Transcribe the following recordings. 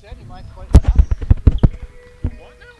said he might quit now. What now?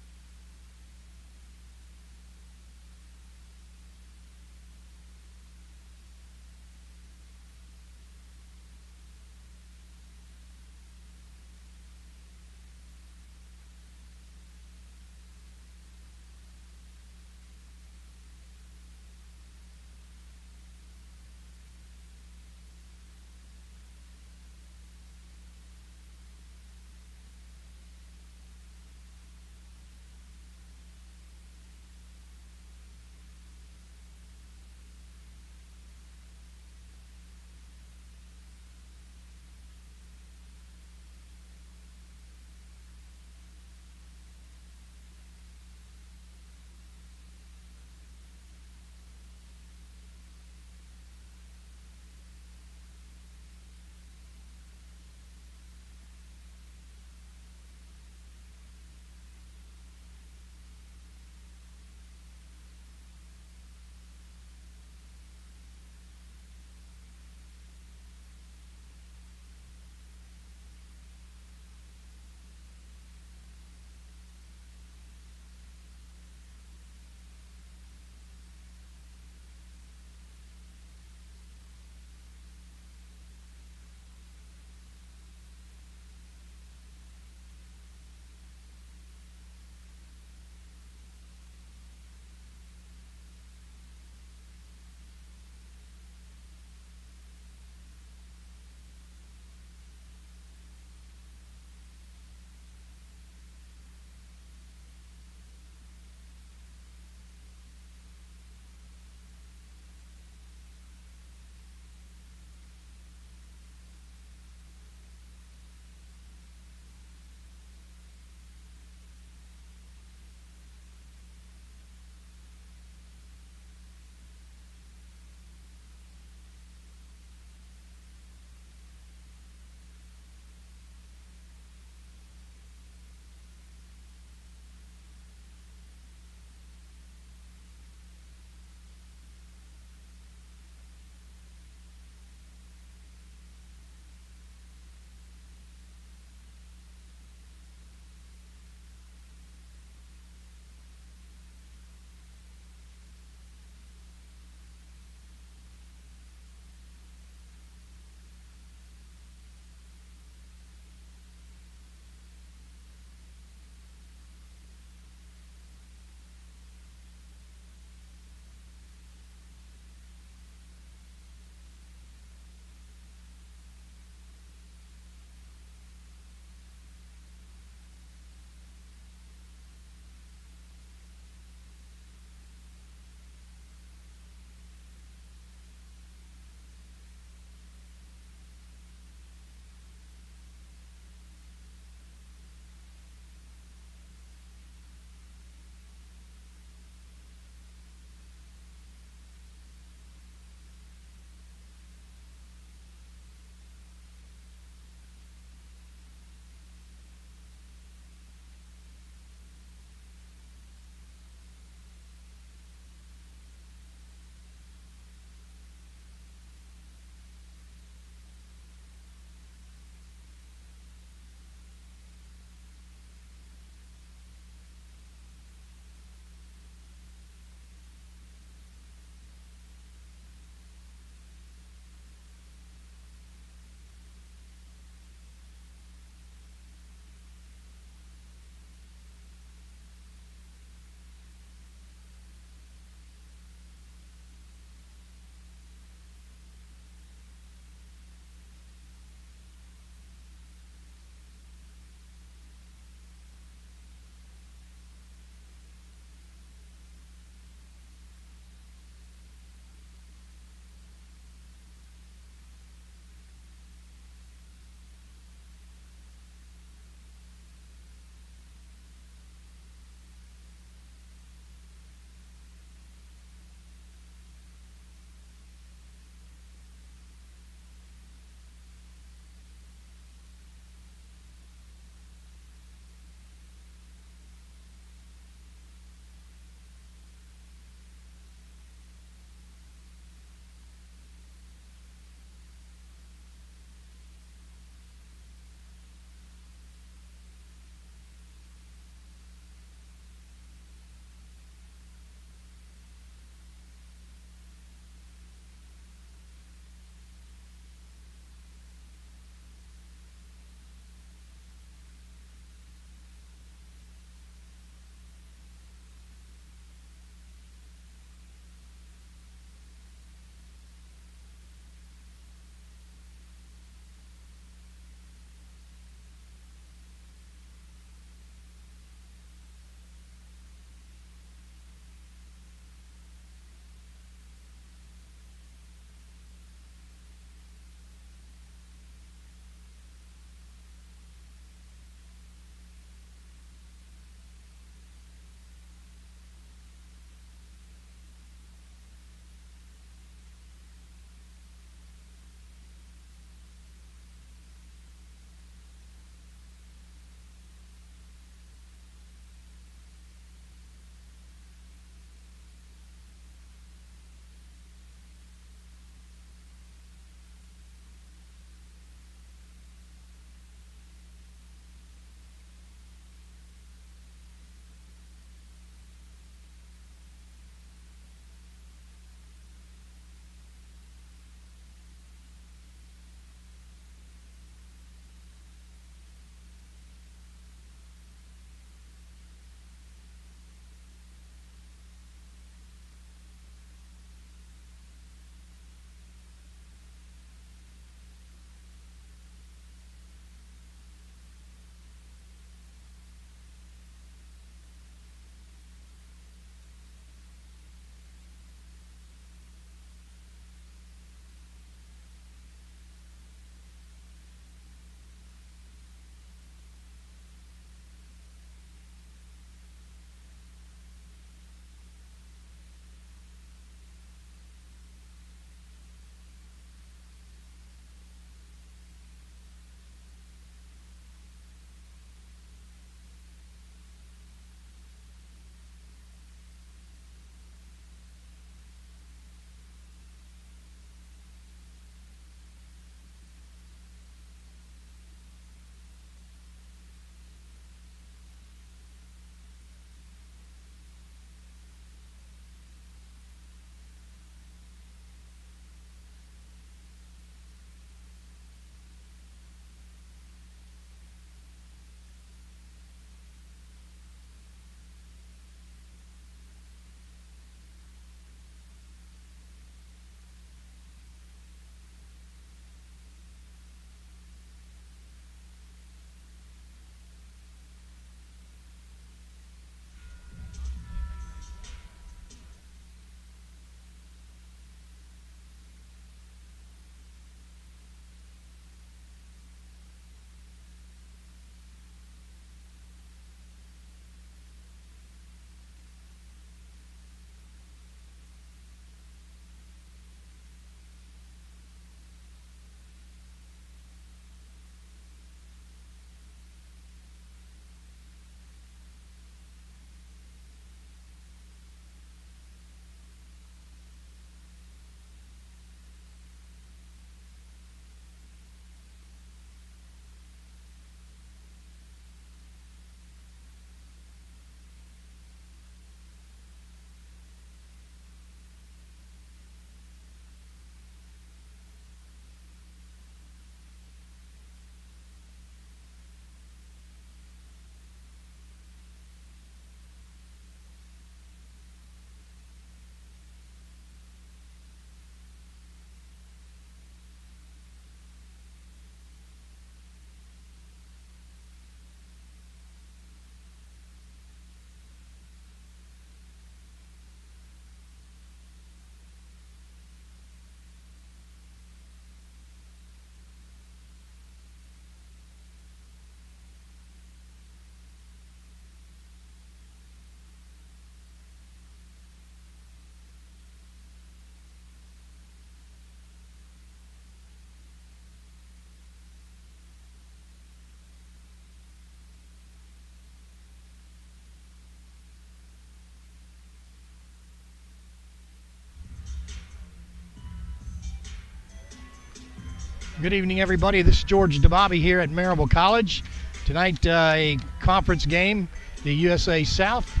Good evening, everybody. This is George DeBobby here at Maryville College. Tonight, a conference game, the USA South.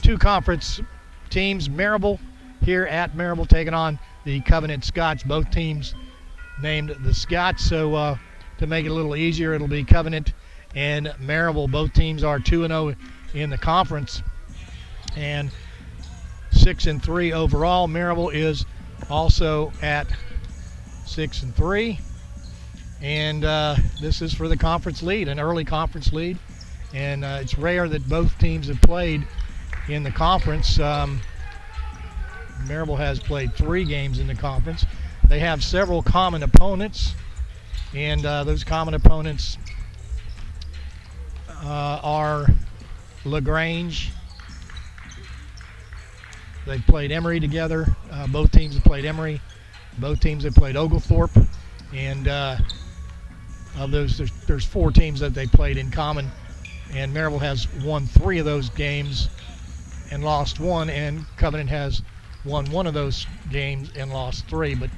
Two conference teams, Maryville here at Maryville taking on the Covenant Scots. Both teams named the Scots, so to make it a little easier, it'll be Covenant and Maryville. Both teams are 2-0 in the conference and 6-3 overall. Maryville is also at 6-3. And this is for the conference lead, an early conference lead. And it's rare that both teams have played in the conference. Maryville has played 3 games in the conference. They have several common opponents, and those common opponents are LaGrange. They've played Emory together. Both teams have played Emory. Both teams have played Oglethorpe. And of those, there's 4 teams that they played in common, and Maryville has won 3 of those games and lost 1, and Covenant has won 1 of those games and lost 3. But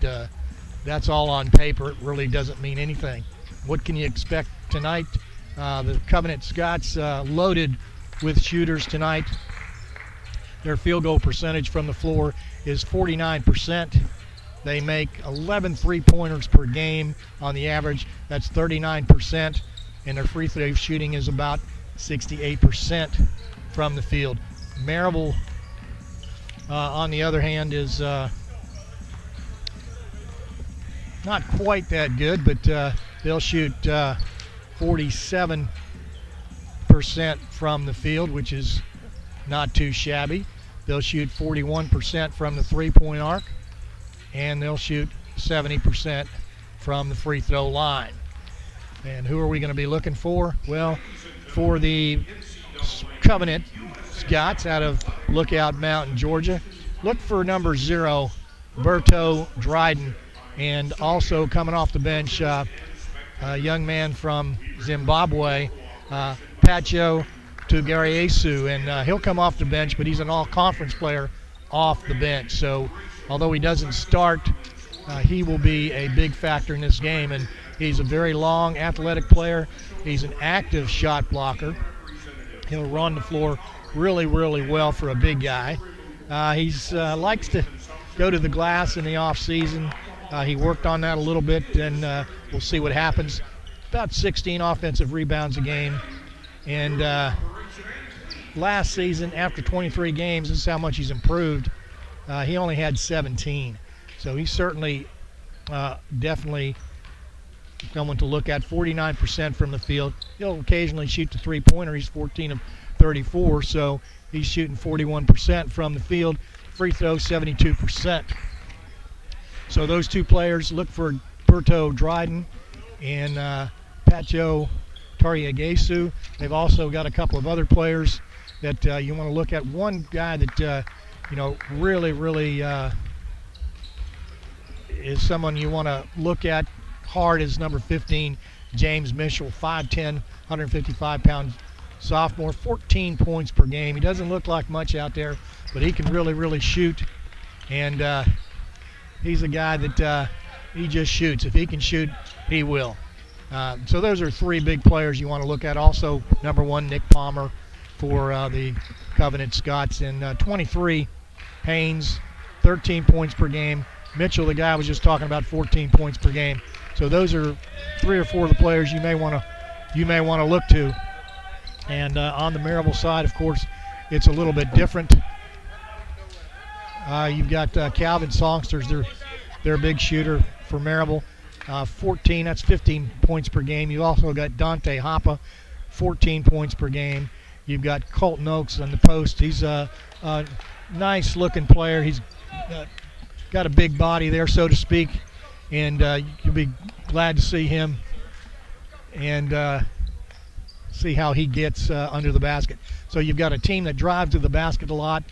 that's all on paper. It really doesn't mean anything. What can you expect tonight? The Covenant Scots loaded with shooters tonight. Their field goal percentage from the floor is 49%. They make 11 three-pointers per game on the average. That's 39%. And their free throw shooting is about 68% from the field. Maryville, on the other hand, is not quite that good, but they'll shoot 47% from the field, which is not too shabby. They'll shoot 41% from the three-point arc, and they'll shoot 70% from the free throw line. And who are we going to be looking for? Well, for the Covenant Scots out of Lookout Mountain, Georgia, look for number 0, Berto Dryden, and also coming off the bench, a young man from Zimbabwe, Pacho Tugariesu, and he'll come off the bench, but he's an all-conference player off the bench. So although he doesn't start, he will be a big factor in this game, and he's a very long, athletic player. He's an active shot blocker. He'll run the floor really, really well for a big guy. He likes to go to the glass in the off season. He worked on that a little bit, and we'll see what happens. About 16 offensive rebounds a game, and last season, after 23 games, this is how much he's improved. He only had 17. So he's certainly, definitely someone to look at. 49% from the field. He'll occasionally shoot the three-pointer. He's 14 of 34, so he's shooting 41% from the field. Free throw, 72%. So those two players, look for Berto Dryden and Pacho Tariegesu. They've also got a couple of other players that you want to look at. One guy that really is someone you want to look at hard is number 15, James Mitchell, 5'10", 155-pound sophomore, 14 points per game. He doesn't look like much out there, but he can really shoot, and he's a guy that he just shoots. If he can shoot, he will. So those are 3 big players you want to look at. Also, number 1, Nick Palmer for the Covenant Scots, and 23, Haynes, 13 points per game. Mitchell, the guy I was just talking about, 14 points per game. So those are 3 or 4 of the players you may want to look to. And on the Maryville side, of course, it's a little bit different. You've got Calvin Songsters, their big shooter for Maryville. 14, that's 15 points per game. You've also got Dante Hoppa, 14 points per game. You've got Colton Oaks on the post. He's a nice-looking player. He's got a big body there, so to speak, and you'll be glad to see him and see how he gets under the basket. So you've got a team that drives to the basket a lot,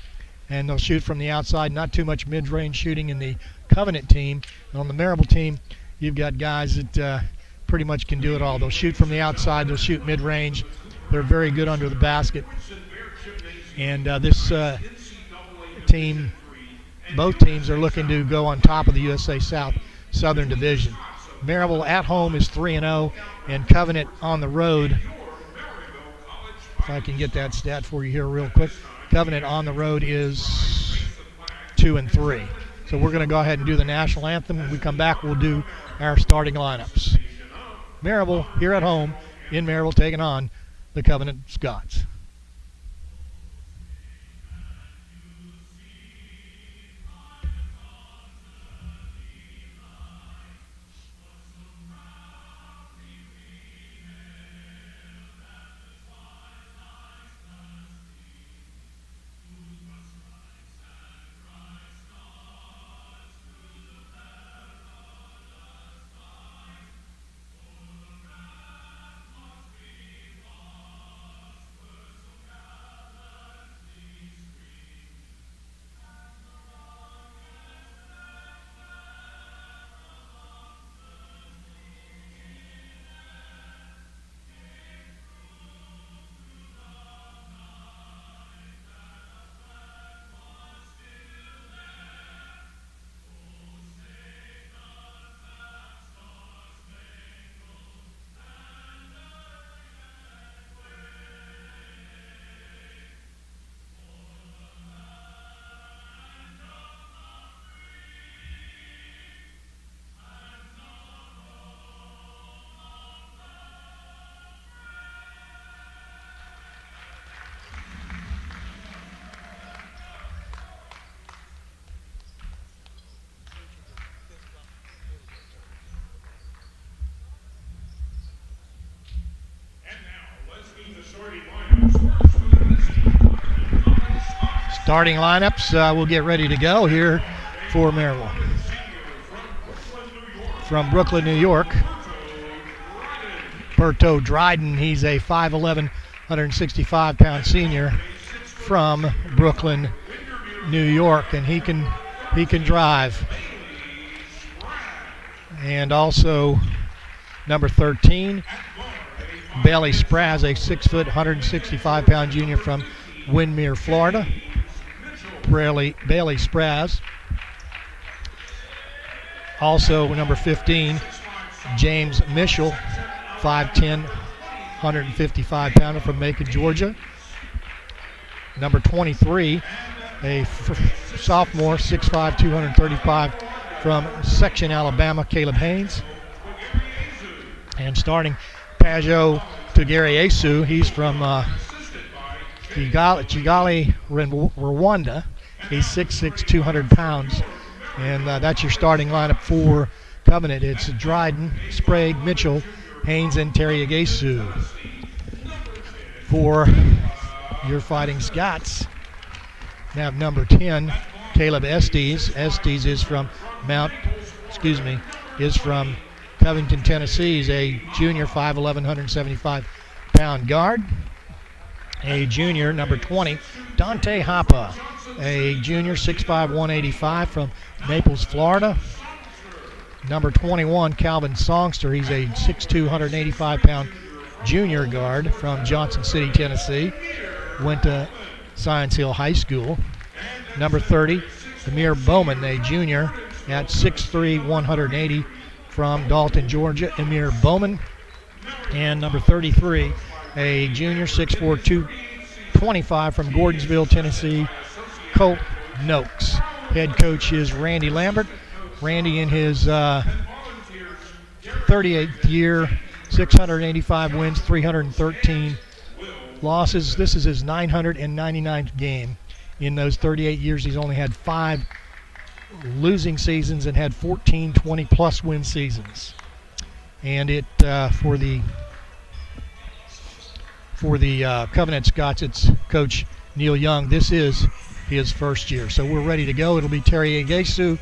and they'll shoot from the outside. Not too much mid-range shooting in the Covenant team. And on the Maryville team, you've got guys that pretty much can do it all. They'll shoot from the outside. They'll shoot mid-range. They're very good under the basket. And this team, both teams are looking to go on top of the USA South Southern Division. Maryville at home is 3-0, and Covenant on the road, if I can get that stat for you here real quick, Covenant on the road is 2-3. So we're going to go ahead and do the national anthem. When we come back, we'll do our starting lineups. Maryville here at home in Maryville taking on the Covenant Scots. Starting lineups, we'll get ready to go here for Maryville. From Brooklyn, New York, Berto Dryden. He's a 5'11", 165-pound senior from Brooklyn, New York, and he can drive. And also number 13, Bailey Spraz, a 6 foot, 165-pound junior from Windermere, Florida. Bailey Spraz. Also number 15, James Mischel, 5'10", 155-pounder from Macon, Georgia. Number 23, a sophomore, 6'5", 235 from Section, Alabama, Caleb Haynes. And starting Pajo Tugeriesu, he's from Kigali, Rwanda. He's 6'6", 200 pounds. And that's your starting lineup for Covenant. It's Dryden, Sprague, Mitchell, Haynes, and Terry-Agesu. For your Fighting Scots, you have number 10, Caleb Estes. Estes is from Covington, Tennessee. He's a junior, 5'11", 175-pound guard. A junior, number 20, Dante Hoppa, a junior, 6'5", 185 from Naples, Florida. Number 21, Calvin Songster. He's a 6'2", 185-pound junior guard from Johnson City, Tennessee. Went to Science Hill High School. Number 30, Amir Bowman, a junior at 6'3", 180 from Dalton, Georgia. Amir Bowman. And number 33, a junior, 6'4", 225 from Gordonsville, Tennessee, Colt Noakes. Head coach is Randy Lambert. Randy in his 38th year, 685 wins, 313 losses. This is his 999th game. In those 38 years, he's only had 5 losing seasons and had 14 20-plus win seasons. And it for the Covenant Scots, it's Coach Neil Young. This is his first year. So we're ready to go. It'll be Terry Agesu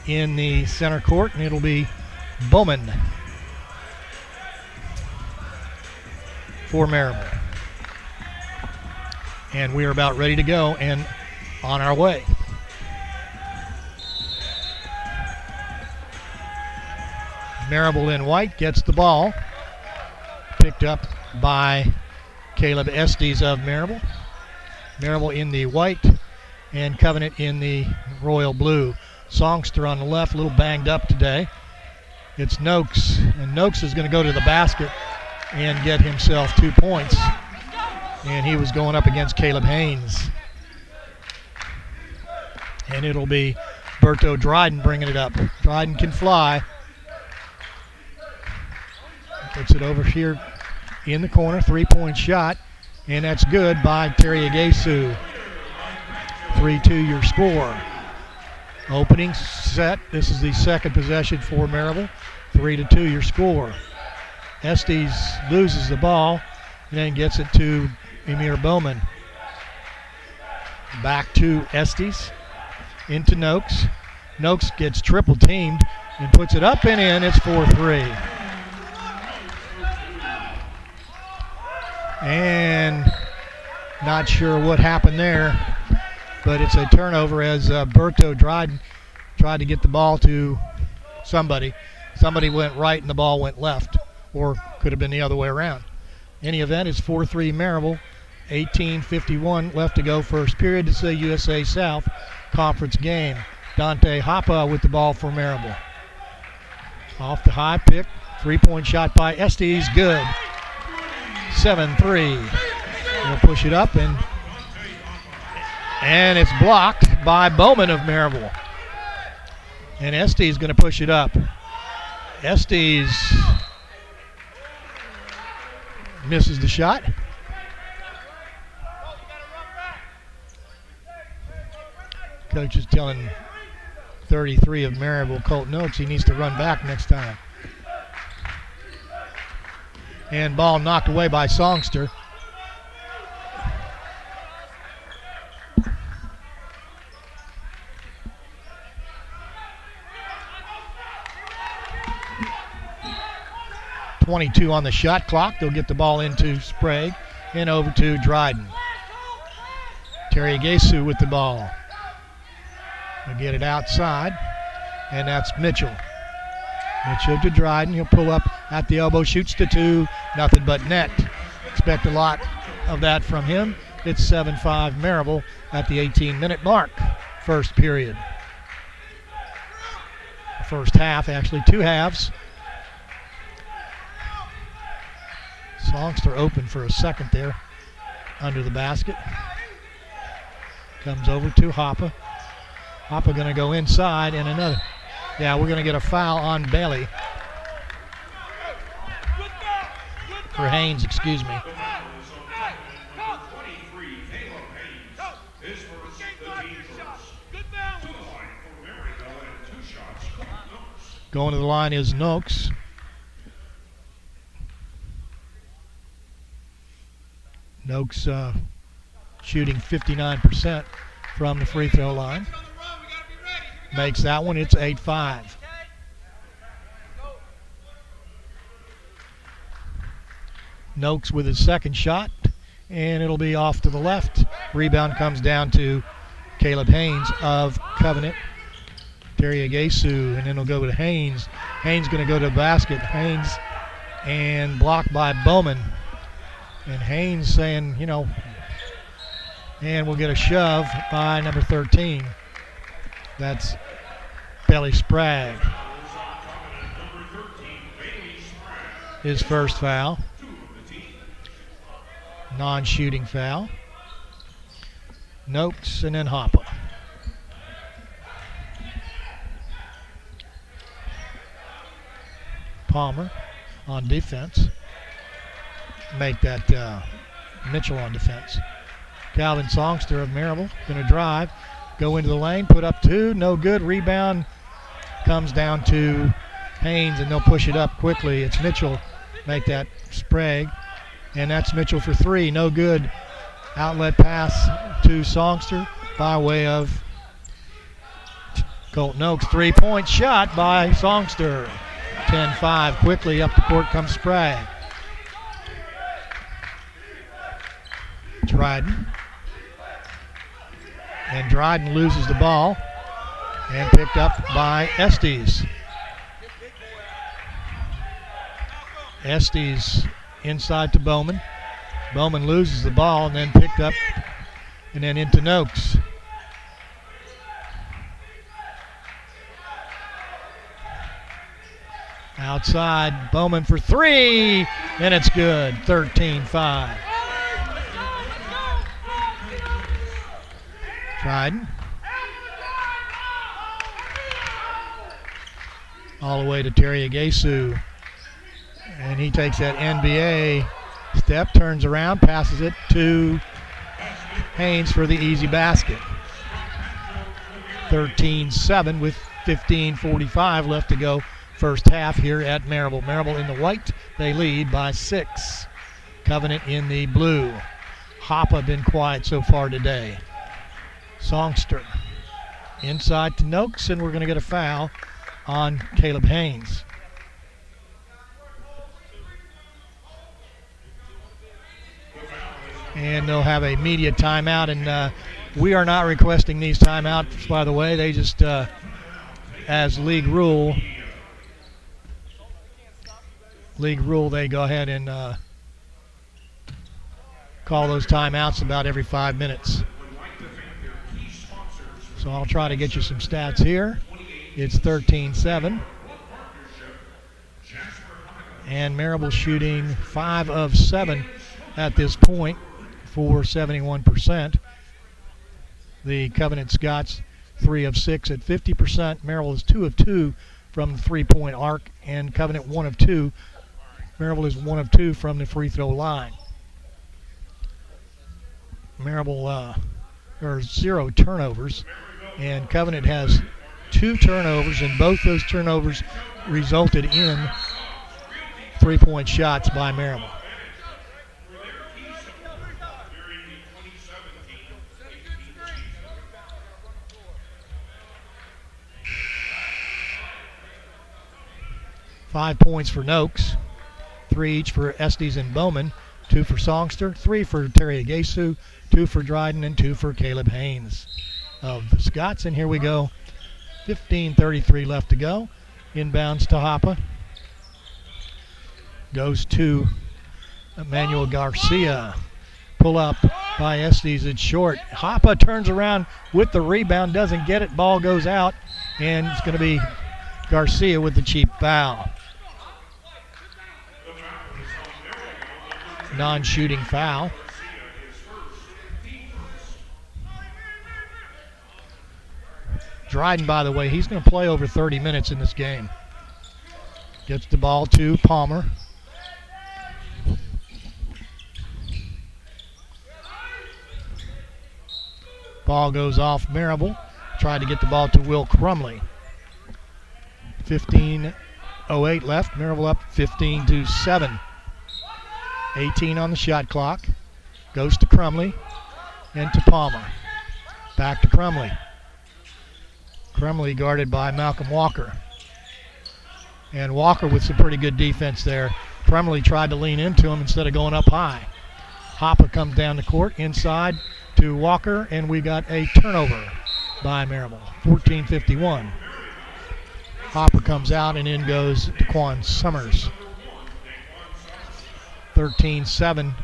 in the center court, and it'll be Bowman for Maryville. And we are about ready to go and on our way. Maryville in white gets the ball. Picked up by Caleb Estes of Maryville. Maryville in the white and Covenant in the royal blue. Songster on the left, a little banged up today. It's Noakes, and Noakes is going to go to the basket and get himself 2 points. And he was going up against Caleb Haynes. And it'll be Berto Dryden bringing it up. Dryden can fly. Puts it over here in the corner, 3-point shot, and that's good by Terry Agesu. 3-2 your score. Opening set, this is the second possession for Maryville. 3-2 your score. Estes loses the ball and then gets it to Emir Bowman. Back to Estes, into Noakes. Noakes gets triple teamed and puts it up and in. It's 4-3. And not sure what happened there, but it's a turnover as Berto Dryden tried to get the ball to somebody. Somebody went right and the ball went left, or could have been the other way around. Any event, it's 4-3 Maryville, 18:51 left to go first period. It's a USA South conference game. Dante Hoppe with the ball for Maryville. Off the high pick, 3-point shot by Estes, good. 7-3. He'll push it up and it's blocked by Bowman of Maryville. And Estes is going to push it up. Estes misses the shot. Coach is telling 33 of Maryville, Colton Oaks, he needs to run back next time. And ball knocked away by Songster. .22 on the shot clock. They'll get the ball into Sprague and over to Dryden. Terry Agesu with the ball. They'll get it outside, and that's Mitchell. Mitchell to Dryden. He'll pull up at the elbow, shoots to 2, nothing but net. Expect a lot of that from him. It's 7-5 Maryville at the 18-minute mark, first period. First half, actually 2 halves. Songster open for a second there under the basket. Comes over to Hoppe. Hoppe going to go inside and another. Yeah, we're going to get a foul on Bailey. For Haynes, excuse me. Going to the line is Noakes. Noakes shooting 59% from the free throw line. Makes that one, it's 8-5. Noakes with his second shot, and it'll be off to the left. Rebound comes down to Caleb Haynes of Covenant. Terry Agesu, and then it'll go to Haynes. Haynes going to go to the basket. Haynes, and blocked by Bowman. And Haynes saying, you know, and we'll get a shove by number 13. That's Bailey Sprague. His first foul. Non-shooting foul. Noakes and then Hoppe. Palmer on defense. Make that Mitchell on defense. Calvin Songster of Maryville going to drive, go into the lane, put up 2, no good. Rebound comes down to Haynes, and they'll push it up quickly. It's Mitchell, make that Sprague, and that's Mitchell for 3, no good. Outlet pass to Songster by way of Colton Oaks. 3-point shot by Songster. 10-5, quickly up the court comes Sprague. Dryden. And Dryden loses the ball and picked up by Estes. Estes inside to Bowman. Bowman loses the ball and then picked up and then into Noakes. Outside, Bowman for three, and it's good, 13-5. Dryden. All the way to Terry Agesu. And he takes that NBA step, turns around, passes it to Haynes for the easy basket. 13-7 with 15:45 left to go first half here at Maryville. Maryville in the white, they lead by 6. Covenant in the blue. Hoppe been quiet so far today. Songster inside to Noakes, and we're going to get a foul on Caleb Haynes. And they'll have a media timeout, and we are not requesting these timeouts, by the way. They just, as league rule, they go ahead and call those timeouts about every 5 minutes. So I'll try to get you some stats here. It's 13-7. And Maryville shooting 5 of 7 at this point for 71%. The Covenant Scots 3 of 6 at 50%. Maryville is 2 of 2 from the three-point arc, and Covenant 1 of 2. Maryville is 1 of 2 from the free throw line. Maryville there are 0 turnovers, and Covenant has 2 turnovers, and both those turnovers resulted in three-point shots by Maryville. Five points for Noakes, 3 each for Estes and Bowman, 2 for Songster, 3 for Terry Agesu, 2 for Dryden, and 2 for Caleb Haynes of the Scots. And here we go, 15:33 left to go. Inbounds to Hoppe. Goes to Emmanuel Garcia. Pull up by Estes, it's short. Hoppe turns around with the rebound, doesn't get it, ball goes out, and it's going to be Garcia with the cheap foul. Non-shooting foul. Dryden, by the way, he's going to play over 30 minutes in this game. Gets the ball to Palmer. Ball goes off Maryville. Tried to get the ball to Will Crumley. 15:08 left. Maryville up 15-7. 18 on the shot clock. Goes to Crumley and to Palmer. Back to Crumley. Crumley guarded by Malcolm Walker. And Walker with some pretty good defense there. Crumley tried to lean into him instead of going up high. Hoppe comes down the court inside to Walker, and we got a turnover by Maryville. 14:51. Hoppe comes out, and in goes Daquan Summers. 13-7.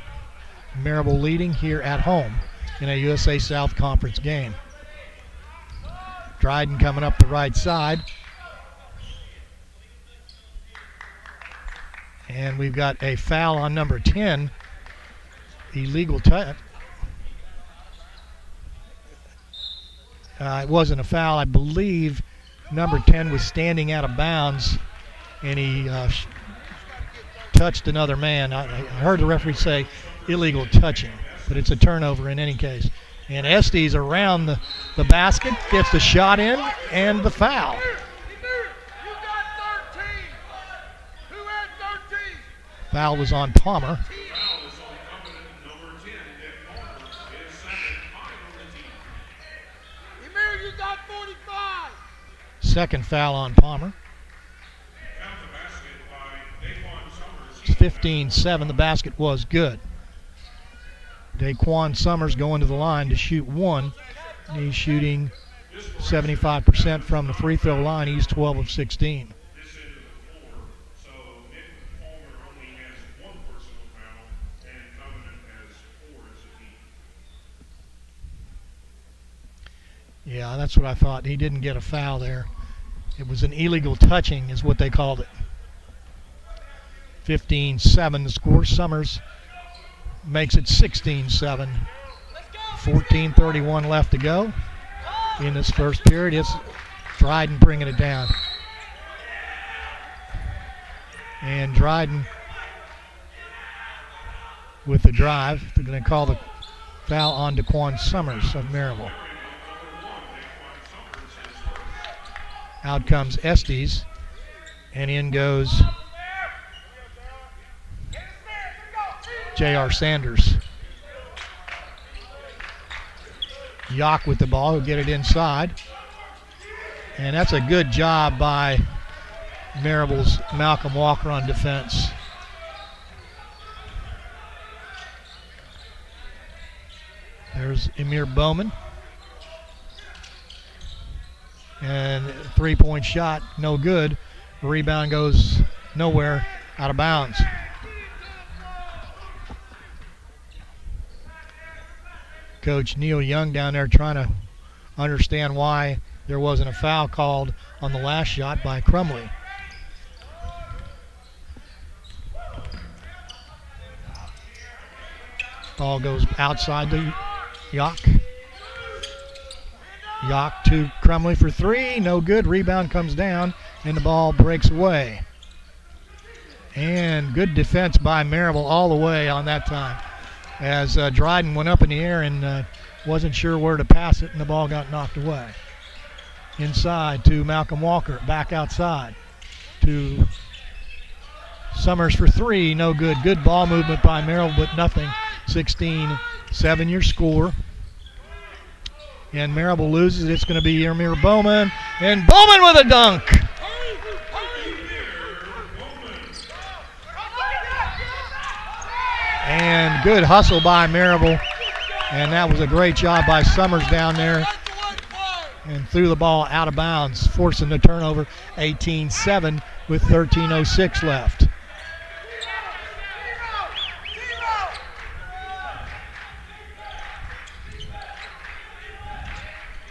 Maryville leading here at home in a USA South Conference game. Dryden coming up the right side. And we've got a foul on number 10. Illegal touch. It wasn't a foul. I believe number 10 was standing out of bounds, and he touched another man. I heard the referee say illegal touching, but it's a turnover in any case. And Estes around the basket, gets the shot in, and the foul. Foul was on Palmer. Second foul on Palmer. It's 15-7. The basket was good. Daquan Summers going to the line to shoot one. He's shooting 75% from the free throw line. He's 12 of 16. Yeah, that's what I thought. He didn't get a foul there. It was an illegal touching is what they called it. 15-7 the score. Summers makes it 16-7. 14:31 left to go in this first period. It's Dryden bringing it down. And Dryden with the drive. They're going to call the foul on Daquan Summers of Maryville. Out comes Estes, and in goes J.R. Sanders. Yock with the ball, who'll get it inside. And that's a good job by Maryville's Malcolm Walker on defense. There's Emir Bowman. And three-point shot, no good. The rebound goes nowhere, out of bounds. Coach Neil Young down there trying to understand why there wasn't a foul called on the last shot by Crumley. Ball goes outside to Yock. Yock to Crumley for three, no good. Rebound comes down and the ball breaks away. And good defense by Maryville all the way on that time, as Dryden went up in the air and wasn't sure where to pass it, and the ball got knocked away. Inside to Malcolm Walker, back outside to Summers for three, no good. Good ball movement by Maryville, but nothing. 16-7 your score. And Maryville loses. It's going to be Emir Bowman, and Bowman with a dunk. And good hustle by Maryville. And that was a great job by Summers down there. And threw the ball out of bounds, forcing the turnover. 18-7 with 13:06 left.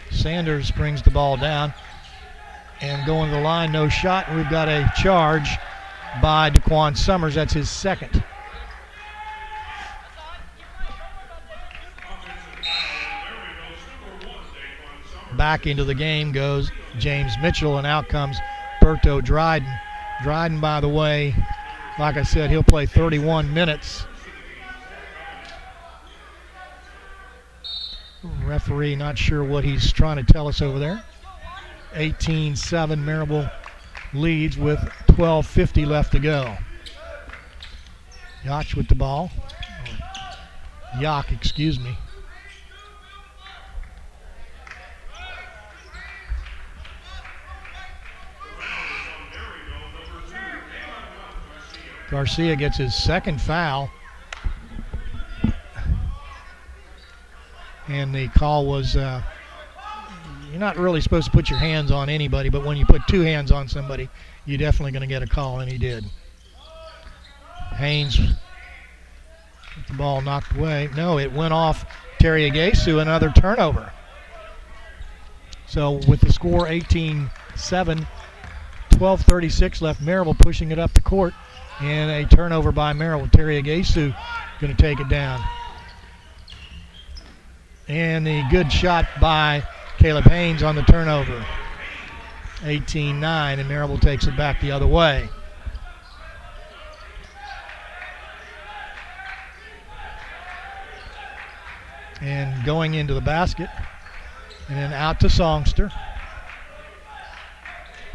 Sanders brings the ball down and going to the line, no shot. We've got a charge by Daquan Summers. That's his second. Back into the game goes James Mitchell, and out comes Berto Dryden. Dryden, by the way, like I said, he'll play 31 minutes. Referee not sure what he's trying to tell us over there. 18-7 Maryville leads with 12:50 left to go. Yock with the ball. Yock, excuse me. Garcia gets his second foul. And the call was, you're not really supposed to put your hands on anybody, but when you put two hands on somebody, you're definitely going to get a call, and he did. Haynes with the ball knocked away. No, it went off Terry Agasu, another turnover. So with the score 18-7, 12:36 left, Maryville pushing it up the court, and a turnover by Maryville. Terry Agasu going to take it down. And the good shot by Caleb Haynes on the turnover. 18-9, and Maryville takes it back the other way. And going into the basket, and then out to Songster.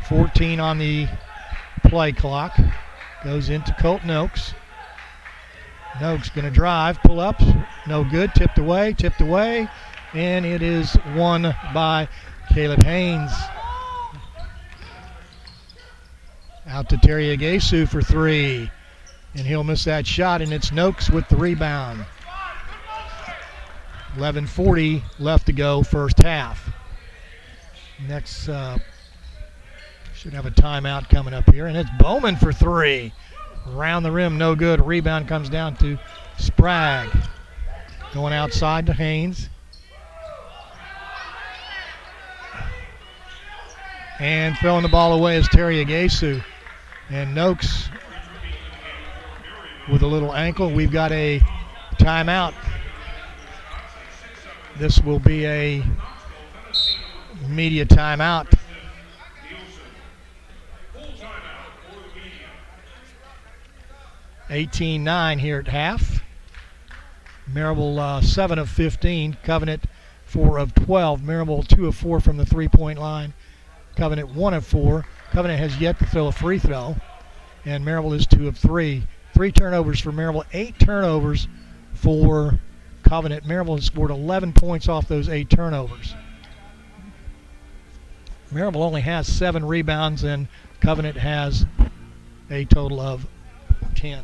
14 on the play clock. Goes into Colton Oaks. Noakes going to drive, pull up, no good, tipped away, and it is won by Caleb Haynes. Out to Terry Agasu for three, and he'll miss that shot, and it's Noakes with the rebound. 11:40 left to go, first half. Next, should have a timeout coming up here, and it's Bowman for three. Around the rim, no good. Rebound comes down to Sprague. Going outside to Haynes. And throwing the ball away is Terry Agasu. And Noakes with a little ankle. We've got a timeout. This will be a media timeout. 18-9 here at half. Maryville 7 of 15. Covenant 4 of 12. Maryville 2 of 4 from the three-point line. Covenant 1 of 4. Covenant has yet to throw a free throw. And Maryville is 2 of 3. 3 turnovers for Maryville, 8 turnovers for Covenant. Maryville has scored 11 points off those 8 turnovers. Maryville only has 7 rebounds, and Covenant has a total of 10.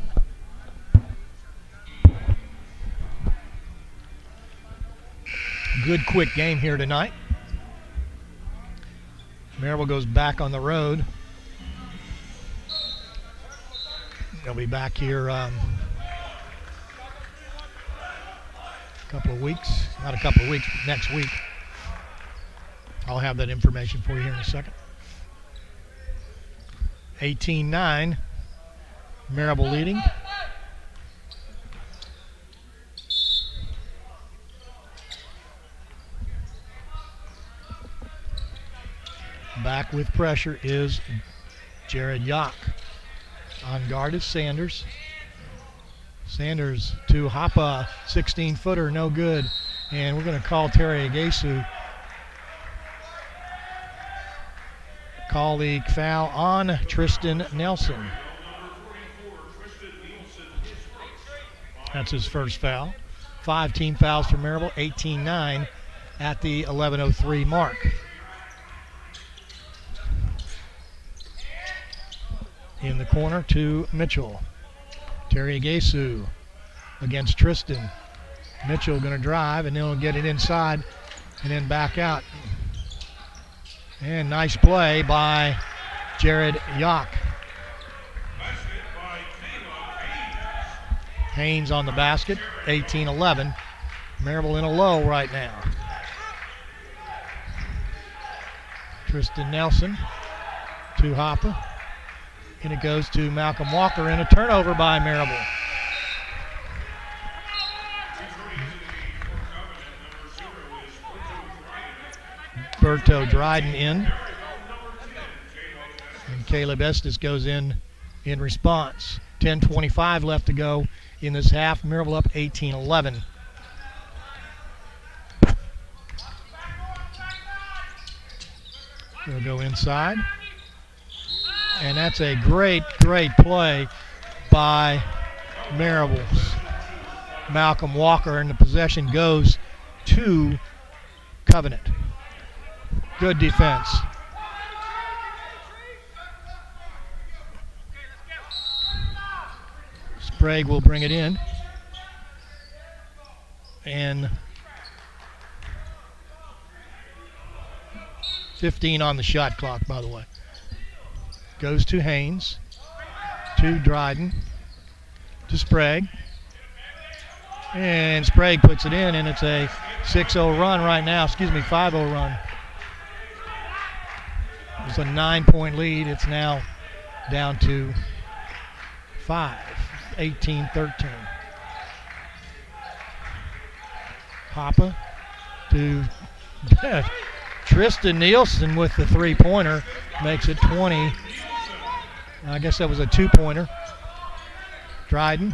Good quick game here tonight. Maryville goes back on the road. They'll be back here a couple of weeks. Not a couple of weeks, but next week. I'll have that information for you here in a second. 18-9. Maryville leading. Back with pressure is Jared Yock. On guard is Sanders. Sanders to Hoppe, 16-footer, no good. And we're going to call Terry Agesu. Call the foul on Tristan Nelson. That's his first foul. 5 team fouls for Maryville, 18-9 at the 11:03 mark. In the corner to Mitchell. Terry Agesu against Tristan. Mitchell going to drive, and then he'll get it inside and then back out. And nice play by Jared Yock. Haynes on the basket, 18-11. Maryville in a low right now. Tristan Nelson to Hoppe. And it goes to Malcolm Walker, and a turnover by Maryville. Berto Dryden in. And Caleb Estes goes in response. 10:25 left to go in this half. Maryville up 18-11. We'll go inside. And that's a great, great play by Maryville's Malcolm Walker, and the possession goes to Covenant. Good defense. Sprague will bring it in. And 15 on the shot clock, by the way. Goes to Haynes, to Dryden, to Sprague. And Sprague puts it in, and it's a 6-0 run right now. 5-0 run. It's a 9-point lead. It's now down to 5, 18-13. Hoppe to Tristan Nielsen with the three-pointer. Makes it 20. I guess that was a two-pointer. Dryden.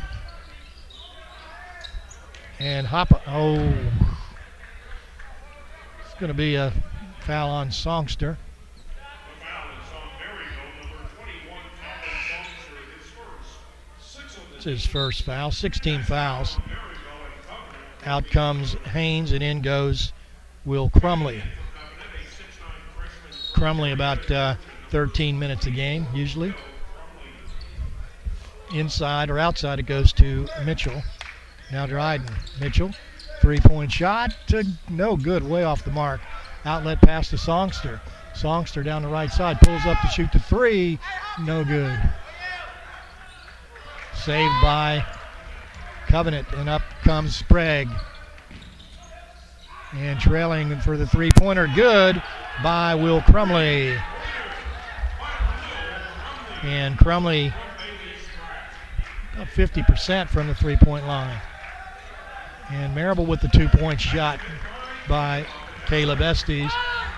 And Hoppe. Oh. It's going to be a foul on Songster. It's his first foul. 16 fouls. Out comes Haynes, and in goes Will Crumley. Crumley about 13 minutes a game, usually. Inside or outside, it goes to Mitchell. Now Dryden. Mitchell, three-point shot, no good, way off the mark. Outlet pass to Songster. Songster down the right side, pulls up to shoot the three, no good. Saved by Covenant, and up comes Sprague. And trailing for the three-pointer, good by Will Crumley. And Crumley about 50% from the three-point line. And Maryville with the 2-point shot by Caleb Estes,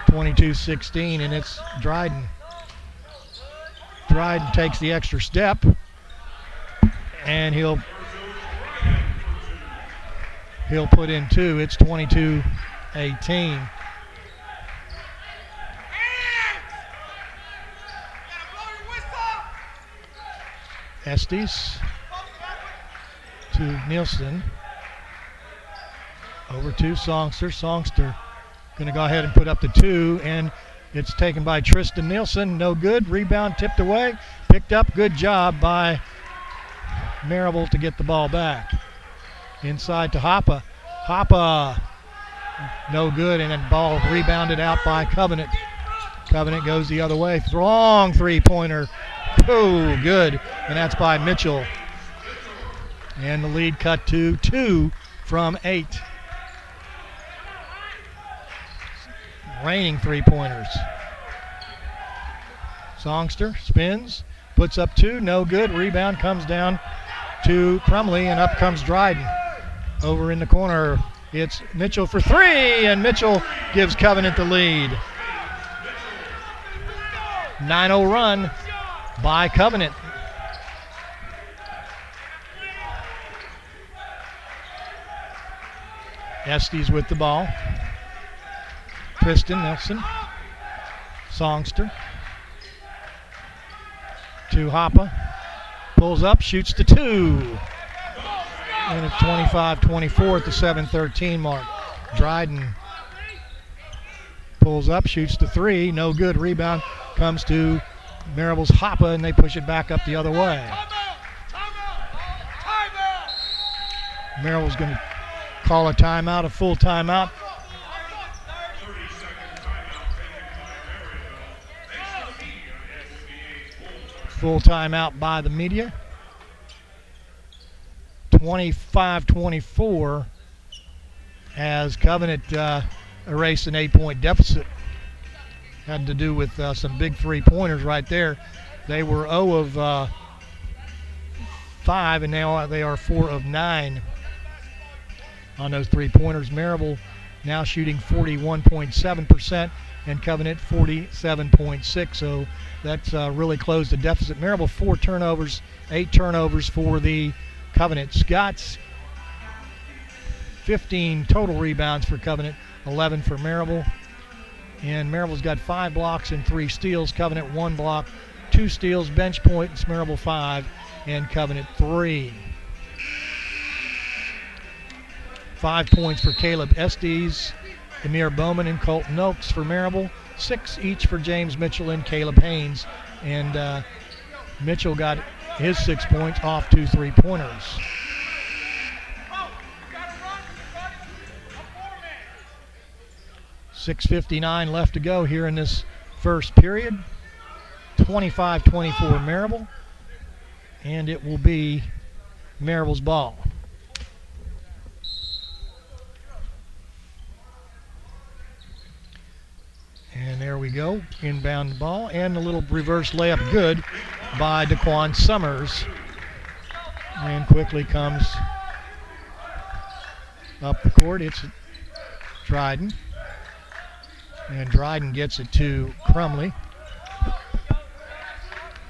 22-16, and it's Dryden. Dryden takes the extra step, and he'll put in 2. It's 22-18. Estes to Nielsen. Over to Songster. Songster going to go ahead and put up the 2, and it's taken by Tristan Nielsen. No good. Rebound tipped away. Picked up. Good job by Maryville to get the ball back. Inside to Hoppe. Hoppe, no good, and then ball rebounded out by Covenant. Covenant goes the other way. Strong three-pointer. Oh, good. And that's by Mitchell. And the lead cut to 2 from 8. Raining three-pointers. Songster spins, puts up 2, no good. Rebound comes down to Crumley, and up comes Dryden. Over in the corner, it's Mitchell for 3, and Mitchell gives Covenant the lead. 9-0 run by Covenant. Estes with the ball. Tristan Nelson. Songster. To Hoppe. Pulls up, shoots the 2. And it's 25-24 at the 7:13 mark. Dryden pulls up, shoots the 3. No good. Rebound comes to Maryville's Hoppe, and they push it back up the other way. Maryville's going to call a timeout, a full timeout. Full timeout by the media. 25-24 as Covenant erased an 8-point deficit. Had to do with some big three-pointers right there. They were 0 of 5, and now they are 4 of 9 on those three-pointers. Maryville now shooting 41.7%, and Covenant 47.6%. So that's really closed the deficit. Maryville 4 turnovers, 8 turnovers for the Covenant. Scott's 15 total rebounds for Covenant, 11 for Maryville. And Maryville's got 5 blocks and 3 steals. Covenant 1 block, 2 steals. Bench points, Maryville 5 and Covenant 3. 5 points for Caleb Estes, Emir Bowman, and Colton Oakes for Maryville. 6 each for James Mitchell and Caleb Haynes. And Mitchell got his 6 points off 2 3-pointers. .6:59 left to go here in this first period. 25-24 Maryville. And it will be Maryville's ball. And there we go, inbound ball, and a little reverse layup good by Daquan Summers. And quickly comes up the court. It's Dryden. And Dryden gets it to Crumley.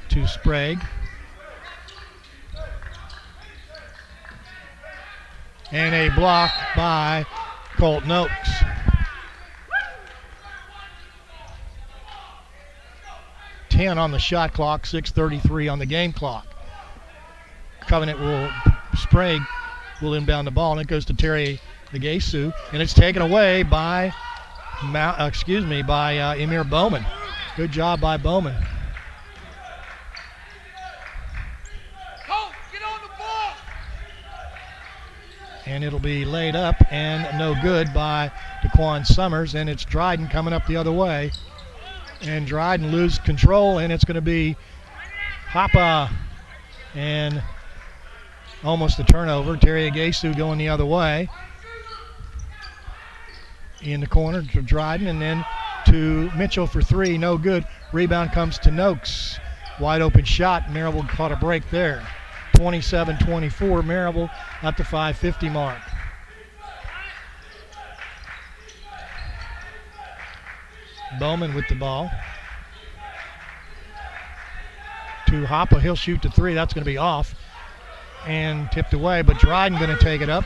To Sprague. And a block by Colton Oakes. On the shot clock, 6:33 on the game clock. Covenant Sprague will inbound the ball, and it goes to Terry Legesu, and it's taken away by Emir Bowman. Good job by Bowman. Get on the ball. And it'll be laid up and no good by Daquan Summers, and it's Dryden coming up the other way. And Dryden loses control, and it's going to be Hoppe, and almost a turnover. Terry Agesu going the other way. In the corner to Dryden, and then to Mitchell for 3, no good. Rebound comes to Noakes. Wide open shot, Maryville caught a break there. 27-24, Maryville at the 5:50 mark. Bowman with the ball. To Hoppe, he'll shoot the three. That's going to be off and tipped away, but Dryden going to take it up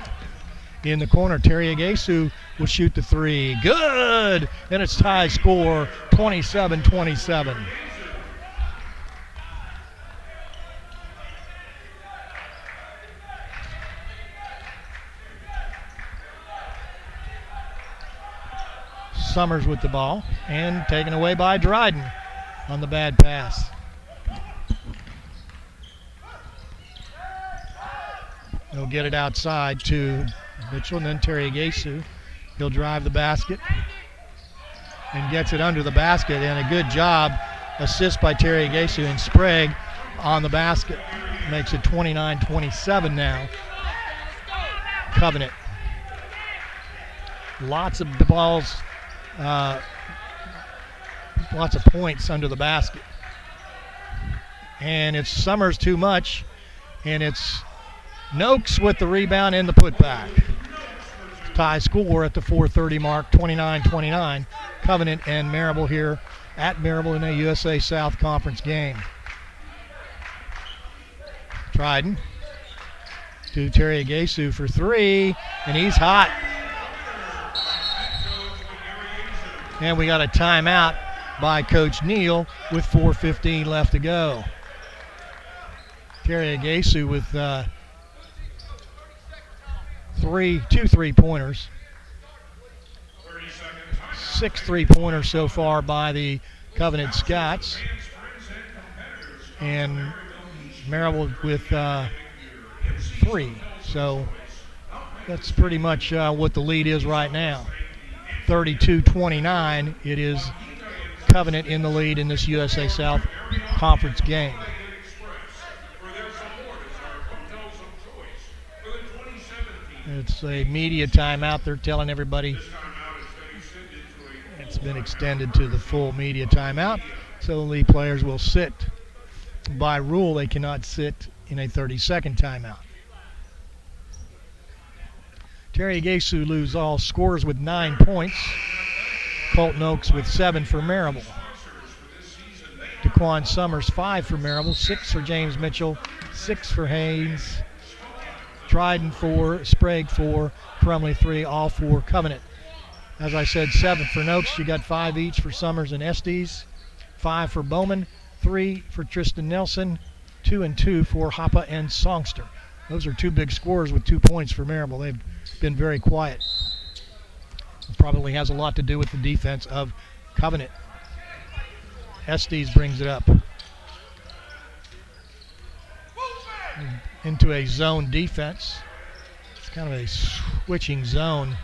in the corner. Terry Agasu will shoot the three. Good! And it's tie score, 27-27. Summers with the ball and taken away by Dryden on the bad pass. He'll get it outside to Mitchell, and then Terry Agasu. He'll drive the basket and gets it under the basket, and a good job, assist by Terry Agasu, and Sprague on the basket. Makes it 29-27 now. Covenant. Lots of balls, lots of points under the basket. And it's Summers too much, and it's Noakes with the rebound and the putback. Tie score at the 4:30 mark, 29-29. Covenant and Maryville here at Maryville in a USA South Conference game. Dryden to Terry Agasu for three, and he's hot. And we got a timeout by Coach Neal with 4:15 left to go. Terry Agasu with two three-pointers. 6 3-pointers so far by the Covenant Scots. And Maryville with 3. So that's pretty much what the lead is right now. 32-29. It is Covenant in the lead in this USA South Conference game. It's a media timeout. They're telling everybody it's been extended to the full media timeout. So the players will sit. By rule, they cannot sit in a 30-second timeout. Terry Agasu lose all scores with 9 points. Colton Oakes with 7 for Maryville. DeQuan Summers 5 for Maryville, 6 for James Mitchell, 6 for Haynes. Dryden 4, Sprague 4, Crumley 3, all 4 Covenant. As I said, 7 for Noakes. You got 5 each for Summers and Estes, 5 for Bowman, 3 for Tristan Nelson, 2 and 2 for Hoppe and Songster. Those are 2 big scores with 2 points for Maryville. They've been very quiet. It probably has a lot to do with the defense of Covenant. Estes brings it up. Into a zone defense. It's kind of a switching zone.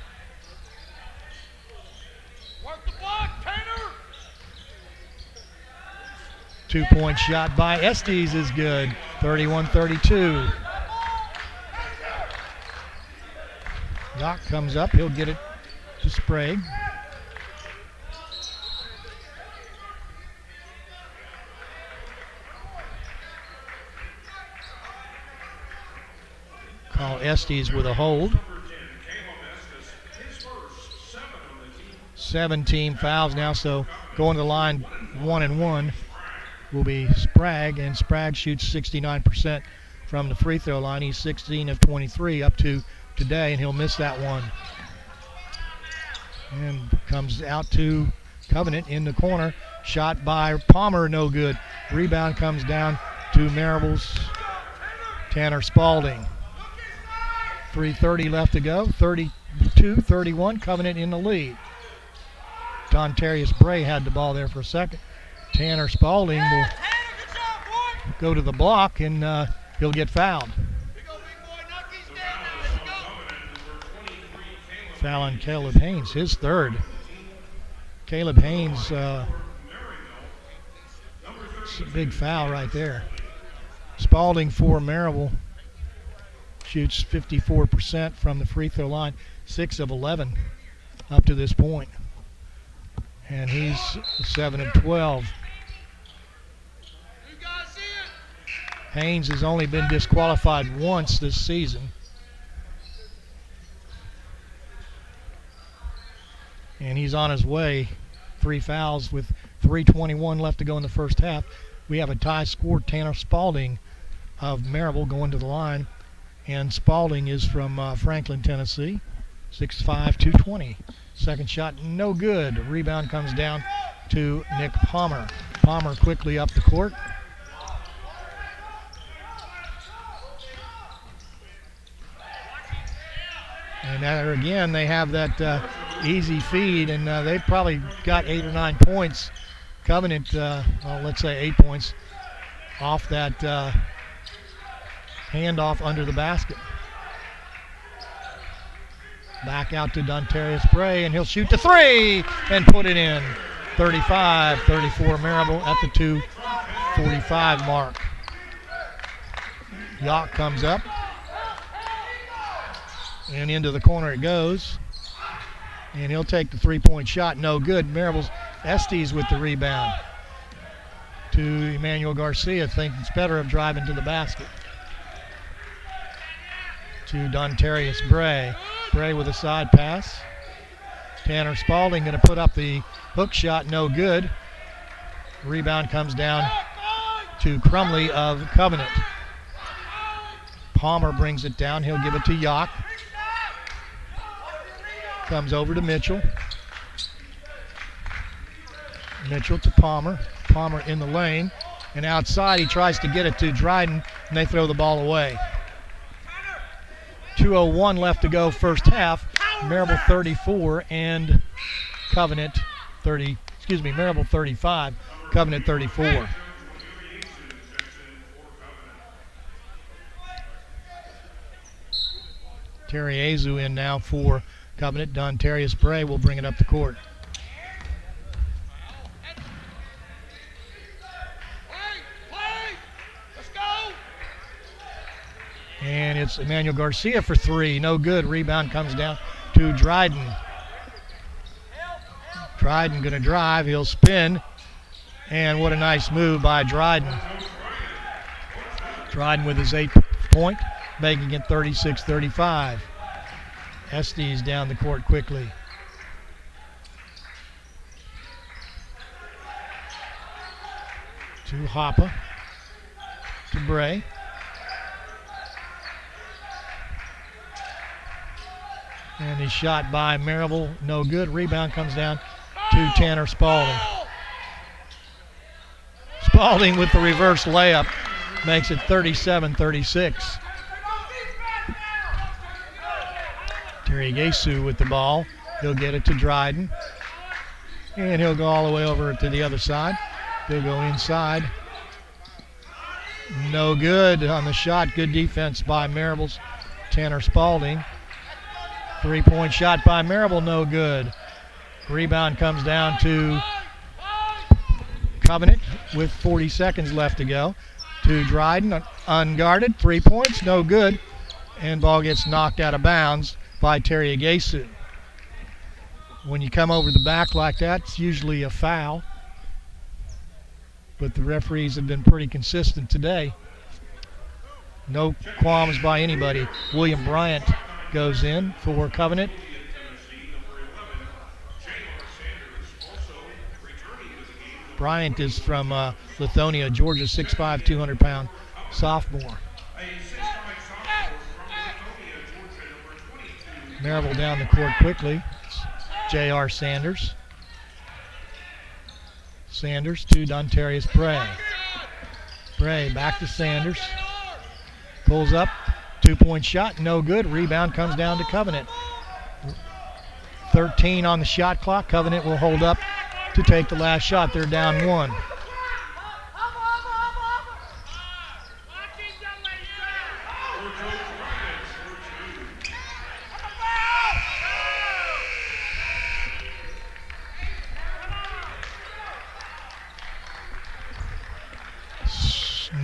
Work the block, Tanner! 2-point shot by Estes is good. 31-32. Doc comes up. He'll get it to Sprague. Call Estes with a hold. 17 fouls now, so going to the line 1-and-1 will be Sprague, and Sprague shoots 69% from the free throw line. He's 16 of 23 up to today, and he'll miss that one. And comes out to Covenant in the corner. Shot by Palmer, no good. Rebound comes down to Maryville's Tanner Spalding. 3:30 left to go. 32-31, Covenant in the lead. Dontarius Bray had the ball there for a second. Tanner Spalding will go to the block, and he'll get fouled. Foul on Caleb Haynes, his third. Caleb Haynes, it's a big foul right there. Spalding for Maryville shoots 54% from the free throw line, 6 of 11 up to this point. And he's 7 of 12. Haynes has only been disqualified once this season. And he's on his way. 3 fouls with 3:21 left to go in the first half. We have a tie score. Tanner Spalding of Maryville going to the line. And Spalding is from Franklin, Tennessee. 6'5", 220. Second shot, no good. Rebound comes down to Nick Palmer. Palmer quickly up the court. And there again, they have that easy feed, and they've probably got 8 or 9 points. Covenant, well, let's say 8 points off that handoff under the basket. Back out to Dontarius Bray, and he'll shoot the three and put it in. 35-34 Maryville at the 2:45 mark. Yock comes up, and into the corner it goes. And he'll take the three-point shot. No good. Maryville's Estes with the rebound to Emmanuel Garcia, thinking it's better of driving to the basket. To Dontarius Bray. Bray with a side pass. Tanner Spalding going to put up the hook shot. No good. Rebound comes down to Crumley of Covenant. Palmer brings it down. He'll give it to Yock. Comes over to Mitchell. Mitchell to Palmer. Palmer in the lane. And outside he tries to get it to Dryden, and they throw the ball away. 2:01 left to go first half. Maryville 34 and Covenant 30. Excuse me, Maryville 35, Covenant 34. Terry Azu in now for Covenant. Dontarius Bray will bring it up the court. And it's Emmanuel Garcia for three. No good. Rebound comes down to Dryden. Dryden going to drive. He'll spin. And what a nice move by Dryden. Dryden with his 8th point, making it 36-35. Estes down the court quickly. To Hoppe. To Bray. And he's shot by Maryville, no good. Rebound comes down to Tanner Spalding. Spalding with the reverse layup makes it 37-36. Terry Yesu with the ball. He'll get it to Dryden. And he'll go all the way over to the other side. He'll go inside. No good on the shot. Good defense by Maryville's Tanner Spalding. 3-point shot by Maryville, no good. Rebound comes down to Covenant with 40 seconds left to go. To Dryden, unguarded, 3 points, no good. And ball gets knocked out of bounds by Terry Agesu. When you come over the back like that, it's usually a foul. But the referees have been pretty consistent today. No qualms by anybody. William Bryant goes in for Covenant. Bryant is from Lithonia, Georgia, 6'5", 200-pound sophomore. Maryville down the court quickly. J.R. Sanders. Sanders to Dontarius Bray. Bray back to Sanders. Pulls up. 2-point shot, no good. Rebound comes down to Covenant. 13 on the shot clock. Covenant will hold up to take the last shot. They're down 1.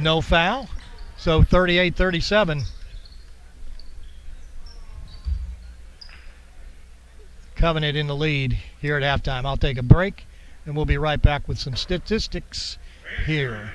No foul. So 38-37. Covenant in the lead here at halftime. I'll take a break, and we'll be right back with some statistics here.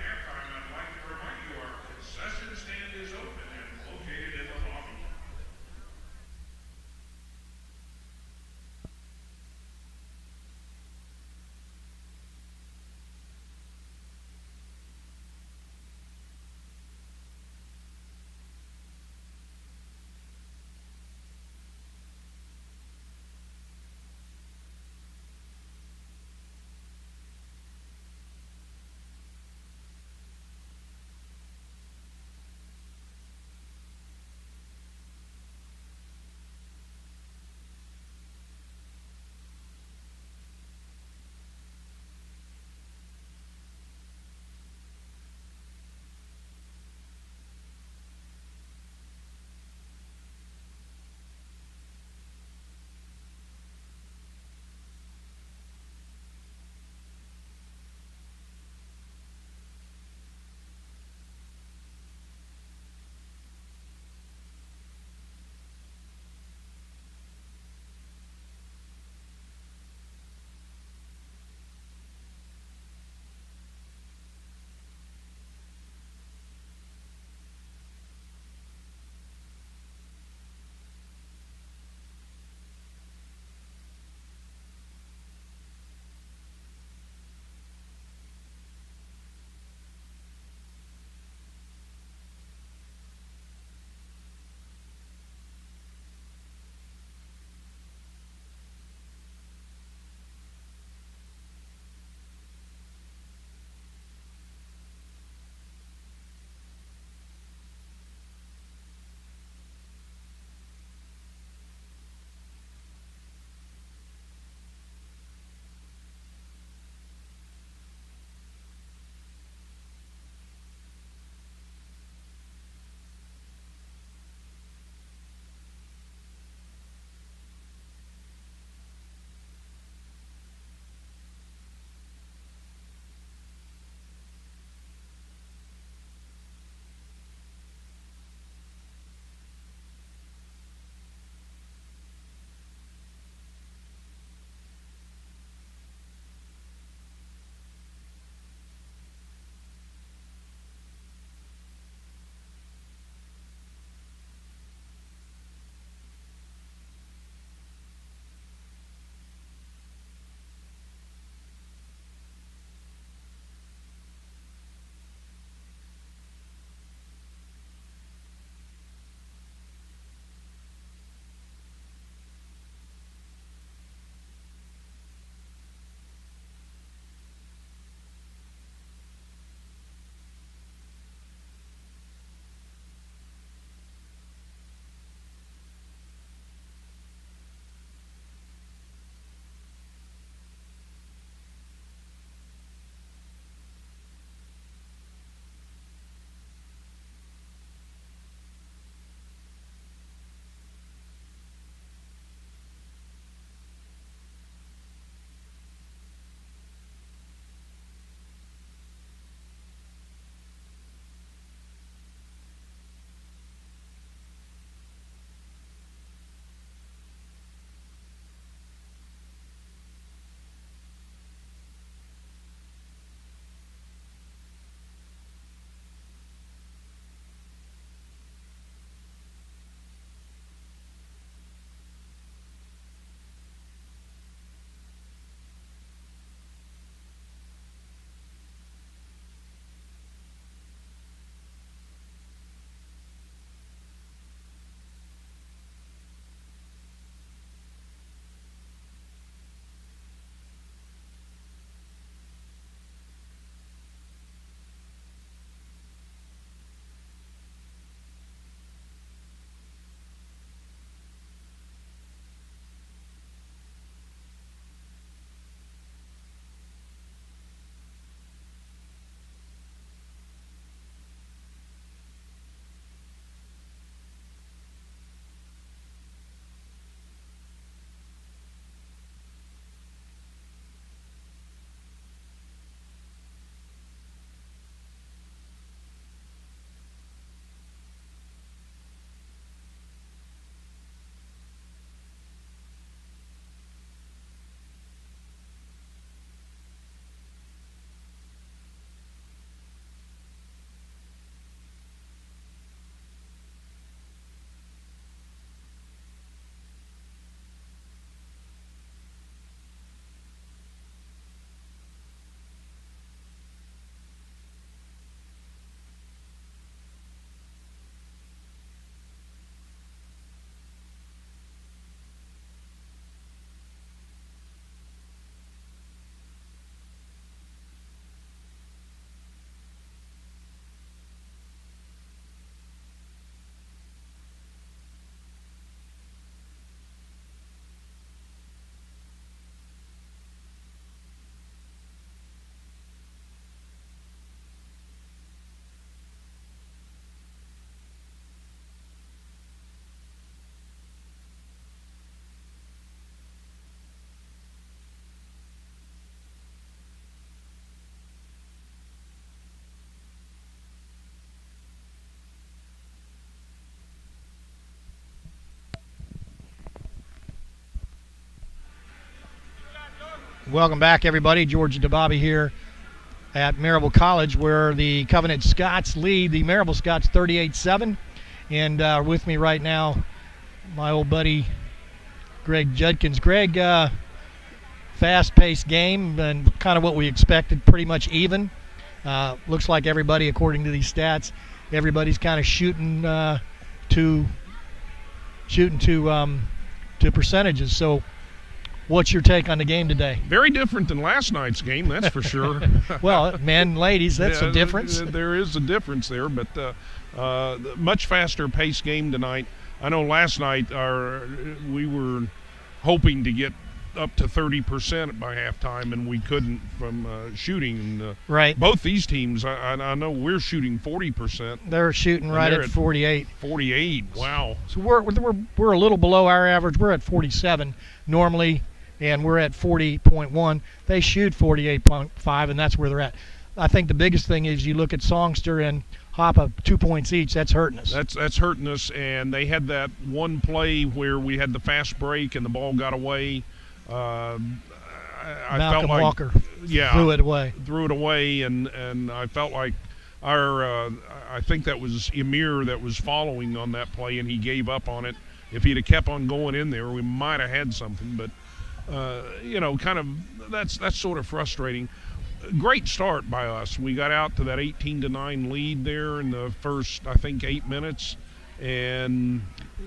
Welcome back, everybody. George DeBobby here at Maryville College, where the Covenant Scots lead the Maryville Scots 38-7. And with me right now, my old buddy Greg Judkins. Greg, fast-paced game and kind of what we expected, pretty much even. Looks like everybody, according to these stats, everybody's kind of shooting to percentages. So, what's your take on the game today? Very different than last night's game, that's for sure. Well, men, ladies, that's a difference. There is a difference there, but much faster pace game tonight. I know last night we were hoping to get up to 30% by halftime, and we couldn't from shooting. Right. Both these teams, I know we're shooting 40%. They're shooting right at 48. 48. Wow. So we're a little below our average. We're at 47 normally, and we're at 40.1. They shoot 48.5, and that's where they're at. I think the biggest thing is you look at Songster and Hoppe, 2 points each. That's hurting us. That's hurting us, and they had that one play where we had the fast break and the ball got away. I Malcolm felt like Walker threw it away. And I felt like I think that was Emir that was following on that play, and he gave up on it. If he'd have kept on going in there, we might have had something. But kind of that's sort of frustrating. Great start by us. We got out to that 18-9 lead there in the first, I think, 8 minutes, and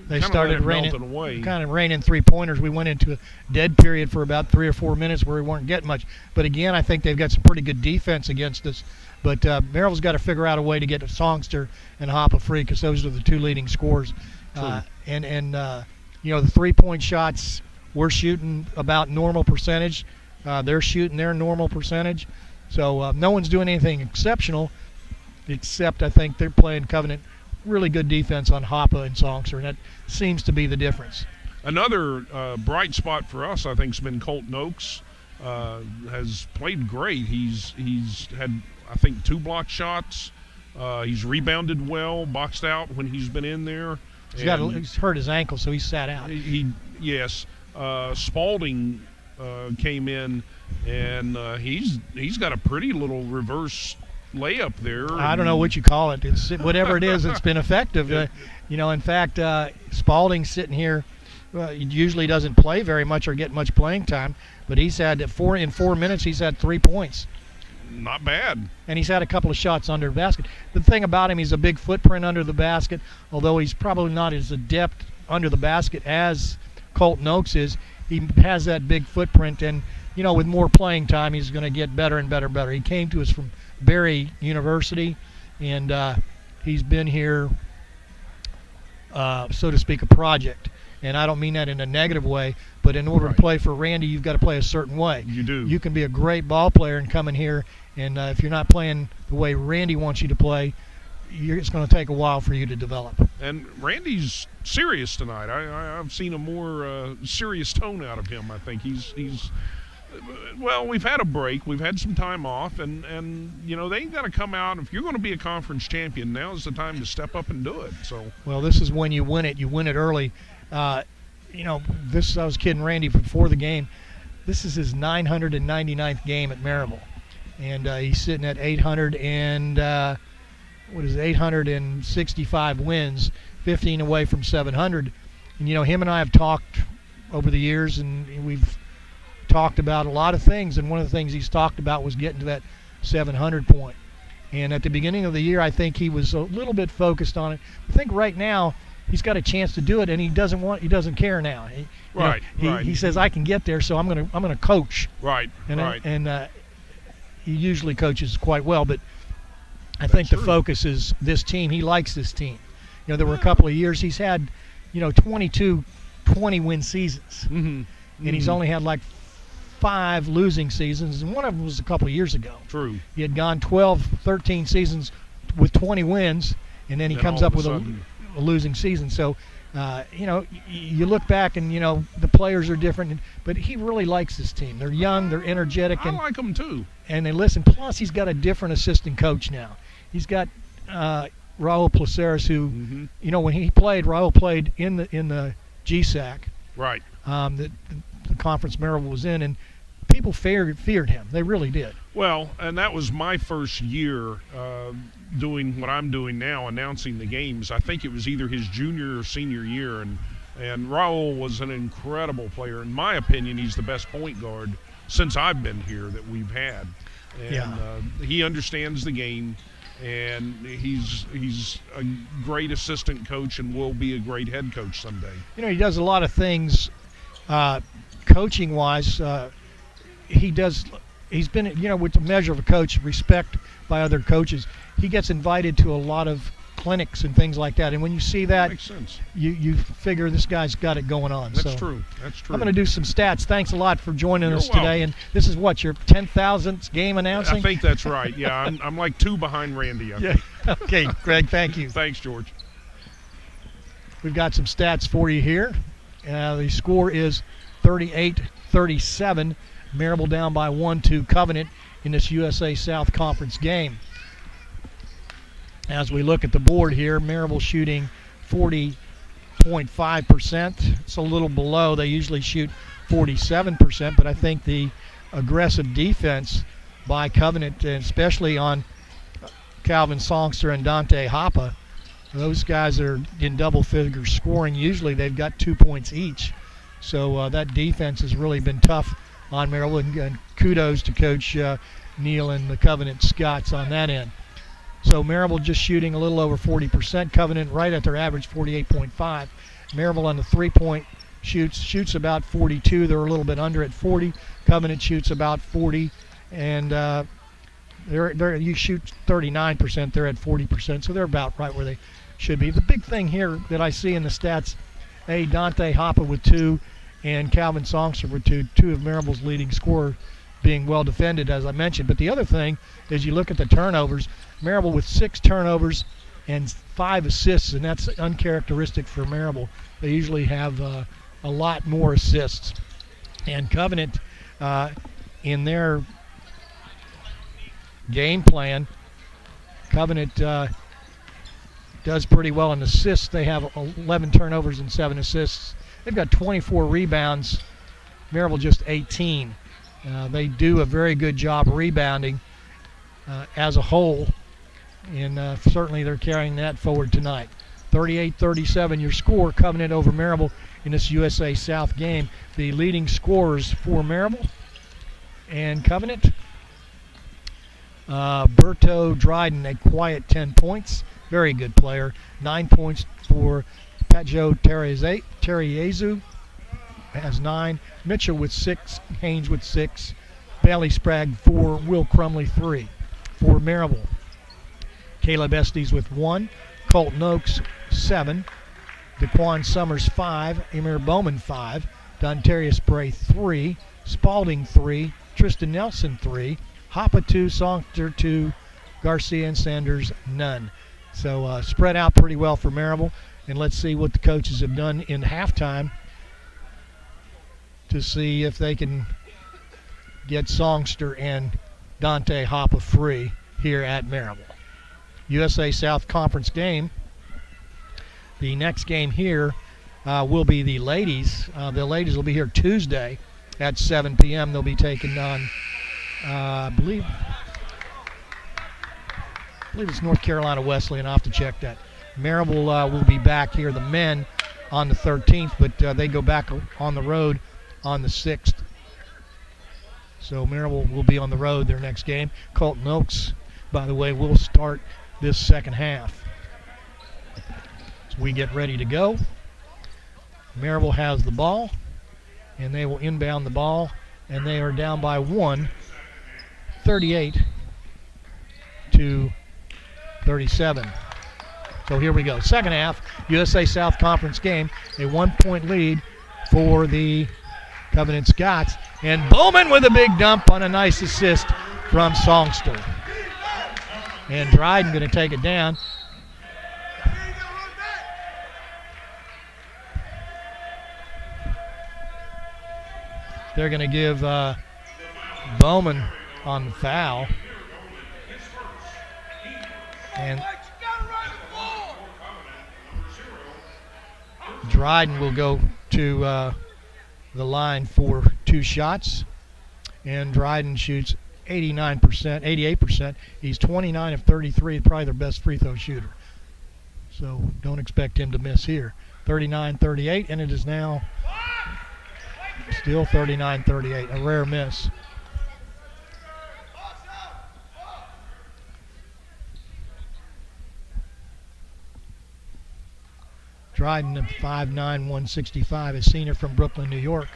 they started raining away. Kind of raining three-pointers. We went into a dead period for about 3 or 4 minutes where we weren't getting much. But again, I think they've got some pretty good defense against us. But Maryville's got to figure out a way to get Songster and Hoppe free, because those are the two leading scorers. The 3-point shots, we're shooting about normal percentage. They're shooting their normal percentage. So no one's doing anything exceptional, except I think they're playing Covenant really good defense on Hoppe and Songster, and that seems to be the difference. Another bright spot for us, I think, has been Colton Oakes. Has played great. He's had, I think, 2 block shots. He's rebounded well, boxed out when he's been in there. He's hurt his ankle, so he sat out. Yes. Spalding came in, and he's got a pretty little reverse layup there. I don't know what you call it. It's whatever it is. It's been effective. In fact, Spalding sitting here. He usually doesn't play very much or get much playing time, but he's had in 4 minutes. He's had 3 points. Not bad. And he's had a couple of shots under the basket. The thing about him, he's a big footprint under the basket, although he's probably not as adept under the basket as Colton Oakes is. He has that big footprint, and with more playing time, he's going to get better and better and better. He came to us from Berry University, and he's been here, so to speak, a project. And I don't mean that in a negative way, but in order to play for Randy, you've got to play a certain way. You do. You can be a great ball player and come in here, and if you're not playing the way Randy wants you to play, it's going to take a while for you to develop. And Randy's serious tonight. I've seen a more serious tone out of him. I think he's well, we've had a break. We've had some time off, and they ain't got to come out. If you're going to be a conference champion, now's the time to step up and do it. So, well, this is when you win it. You win it early. I was kidding Randy before the game. This is his 999th game at Maryville, and he's sitting at 865 wins, 15 away from 700. And him and I have talked over the years, and we've talked about a lot of things, and one of the things he's talked about was getting to that 700 point. And at the beginning of the year, I think he was a little bit focused on it. I think right now he's got a chance to do it, and he doesn't care now. He says, I can get there, so I'm gonna coach. Right. And he usually coaches quite well, but I think the focus is this team. He likes this team. There were a couple of years he's had 22 20-win seasons, and he's only had like 5 losing seasons, and one of them was a couple of years ago. True. He had gone 12, 13 seasons with 20 wins, and then he comes up with a losing season. So, you look back and, the players are different, but he really likes this team. They're young, they're energetic. I like them too. And they listen. Plus, he's got a different assistant coach now. He's got Raul Placeres, who, when he played, Raul played in the GSAC. Right. The conference Maryville was in, and people feared him. They really did. Well, and that was my first year doing what I'm doing now, announcing the games. I think it was either his junior or senior year, and Raul was an incredible player. In my opinion, he's the best point guard since I've been here that we've had. And he understands the game, and he's a great assistant coach and will be a great head coach someday. You know, he does a lot of things coaching-wise. He's been, you know, with the measure of a coach, respect by other coaches. He gets invited to a lot of clinics and things like that. And when you see that, Makes sense. You figure this guy's got it going on. That's true. That's true. I'm going to do some stats. Thanks a lot for joining You're us welcome. today. And this is what, your 10,000th game announcing? I think that's right. Yeah, I'm like 2 behind Randy, I Yeah. think. Okay, Greg, thank you. Thanks, George. We've got some stats for you here. The score is 38-37. Maryville down by 1 to Covenant in this USA South Conference game. As we look at the board here, Maryville shooting 40.5%. It's a little below. They usually shoot 47%, but I think the aggressive defense by Covenant, and especially on Calvin Songster and Dante Hoppe, those guys are in double-figure scoring. Usually they've got 2 points each. So that defense has really been tough on Maryville, and kudos to Coach Neal and the Covenant Scots on that end. So Maryville just shooting a little over 40%. Covenant right at their average, 48.5. Maryville on the three-point shoots about 42. They're a little bit under at 40. Covenant shoots about 40, and you shoot 39%. They're at 40%, so they're about right where they should be. The big thing here that I see in the stats, Dante Hoppe with 2 and Calvin Songster with 2 of Maryville's leading scorers, being well defended, as I mentioned. But the other thing is you look at the turnovers. Maryville with 6 turnovers and 5 assists, and that's uncharacteristic for Maryville. They usually have a lot more assists. And Covenant, in their game plan, Covenant does pretty well in assists. They have 11 turnovers and 7 assists. They've got 24 rebounds. Maryville just 18. They do a very good job rebounding as a whole, and certainly they're carrying that forward tonight. 38-37 your score, Covenant over Maryville in this USA South game. The leading scorers for Maryville and Covenant, Berto Dryden, a quiet 10 points, very good player. 9 points for Patjo Teriezu, has 9. Mitchell with 6, Haynes with 6, Bailey Sprague 4, Will Crumley 3 for Maryville. Caleb Estes with 1, Colton Oakes 7, DeQuan Summers 5, Emir Bowman 5, Dontarius Bray 3, Spalding 3, Tristan Nelson 3, Hoppe 2, Songster 2, Garcia and Sanders none. So spread out pretty well for Maryville, and let's see what the coaches have done in halftime to see if they can get Songster and Dante Hoppe free here at Maryville. USA South Conference game. The next game here will be the ladies. The ladies will be here Tuesday at 7 p.m. They'll be taking on, I believe it's North Carolina Wesleyan. I'll have to check that. Maryville will be back here, the men, on the 13th, but they go back on the road on the 6th. So Maryville will be on the road their next game. Colton Oakes, by the way, will start this second half. So we get ready to go. Maryville has the ball, and they will inbound the ball, and they are down by 1, 38-37. So here we go. Second half, USA South Conference game, a 1-point lead for the Covenant Scots. And Bowman with a big dump on a nice assist from Songster. And Dryden going to take it down. They're going to give Bowman on the foul. And Dryden will go to the line for 2 shots. and Dryden shoots 89%, 88%. He's 29 of 33, probably their best free throw shooter. So don't expect him to miss here. 39-38, and it is now still 39-38, a rare miss. Dryden at 5'9", 165, a senior from Brooklyn, New York,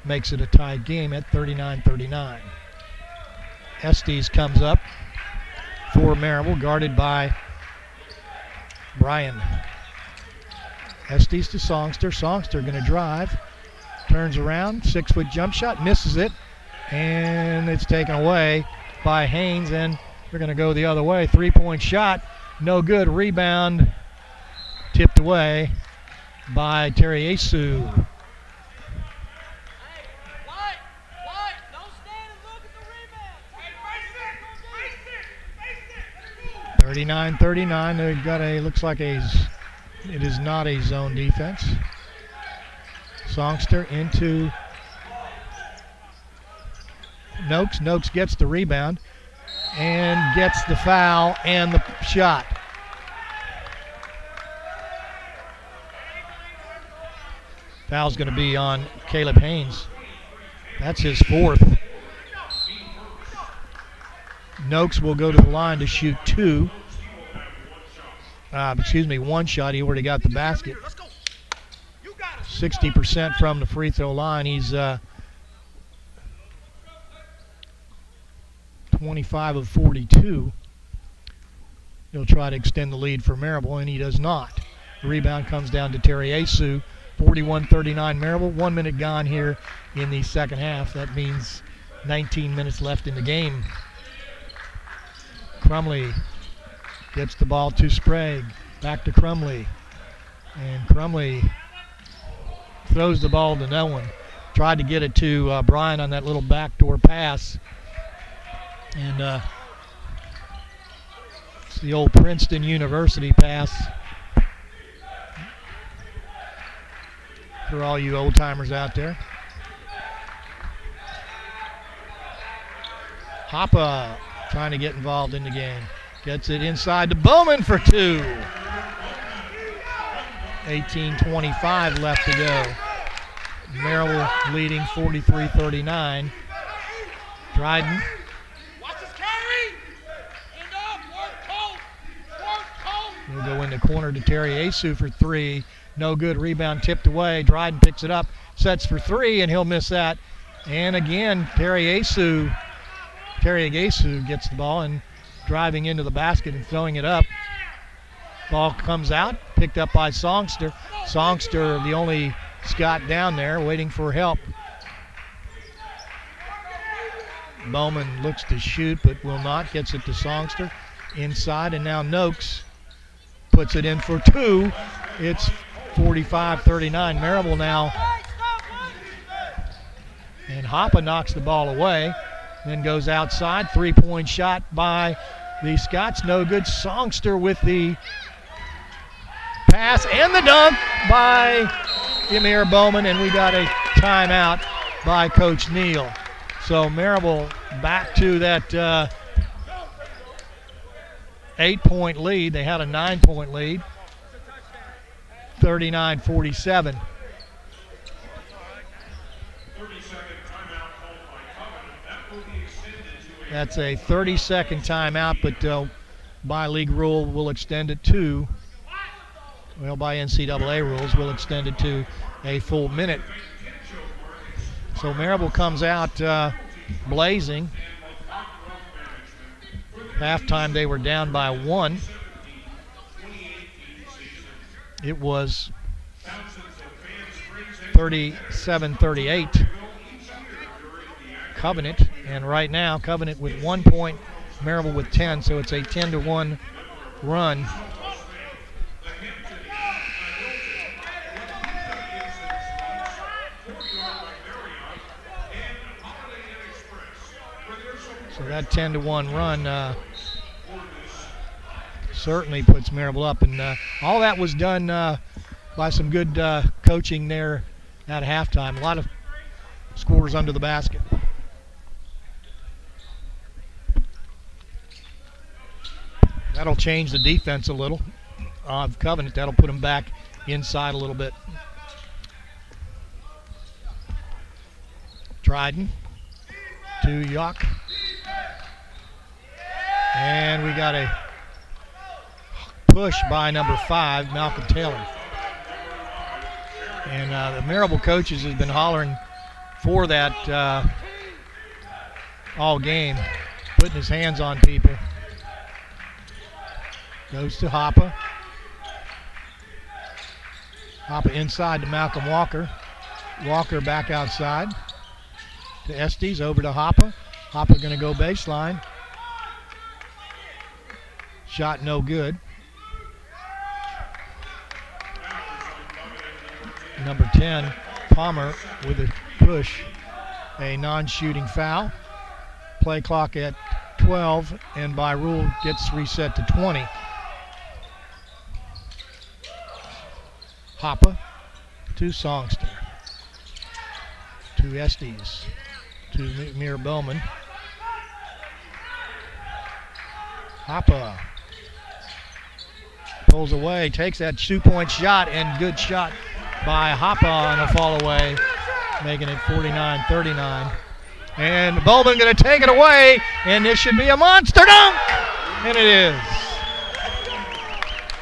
makes it a tied game at 39-39. Estes comes up for Maryville, guarded by Bryan. Estes to Songster. Songster going to drive. Turns around. 6-foot jump shot. Misses it. And it's taken away by Haynes. And they're going to go the other way. 3-point shot. No good. Rebound. Tipped away by Teriesu. Hey, 39-39. They've got looks like it is not a zone defense. Songster into Noakes. Noakes gets the rebound and gets the foul and the shot. Foul's going to be on Caleb Haynes. That's his fourth. Noakes will go to the line to shoot one shot. He already got the basket. 60% from the free throw line. He's 25 of 42. He'll try to extend the lead for Maryville, and he does not. The rebound comes down to Teriesu. 41-39 Maryville. 1 minute gone here in the second half. That means 19 minutes left in the game. Crumley gets the ball to Sprague. Back to Crumley. And Crumley throws the ball to no one. Tried to get it to Bryan on that little backdoor pass. And it's the old Princeton University pass. For all you old timers out there. Hoppe trying to get involved in the game. Gets it inside to Bowman for two. 18:25 left to go. Maryville leading 43-39. Dryden. watch his carry. End up, work cold. Work cold. Will go in the corner to Teriesu for three. No good. Rebound tipped away. Dryden picks it up, sets for three, and he'll miss that. And again, Teriesu gets the ball and driving into the basket and throwing it up. Ball comes out, picked up by Songster. Songster, the only Scott down there, waiting for help. Bowman looks to shoot, but will not. Gets it to Songster. Inside, and now Noakes puts it in for two. It's 45-39. Maryville now. And Hoppe knocks the ball away. Then goes outside. 3-point shot by the Scots. No good. Songster with the pass and the dunk by Emir Bowman. And we got a timeout by Coach Neal. So Maryville back to that 8-point lead. They had a 9-point lead. 39-47. That's a 30-second timeout, but by league rule, we'll extend it to, well, by NCAA rules, we'll extend it to a full minute. So Maryville comes out blazing. Halftime, they were down by one. It was 37-38 Covenant, and right now Covenant with 1 point, Maryville with 10, so it's a 10-1 run. So that 10-1 run certainly puts Maryville up, and all that was done by some good coaching there at halftime. A lot of scores under the basket. That'll change the defense a little of Covenant. That'll put them back inside a little bit. Dryden to Yock. And we got a push by number 5, Malcolm Taylor. And the Maryville coaches has been hollering for that all game, putting his hands on people. Goes to Hoppa. Hoppa inside to Malcolm Walker. Walker back outside to Estes, over to Hoppa. Hoppa going to go baseline. Shot no good. Number 10, Palmer with a push, a non-shooting foul. Play clock at 12, and by rule gets reset to 20. Hoppa to Songster, to Estes, to Mir Bowman. Hoppa pulls away, takes that 2-point shot, and good shot by Hoppa on a fall away, making it 49-39. And Bowman going to take it away, and this should be a monster dunk, and it is.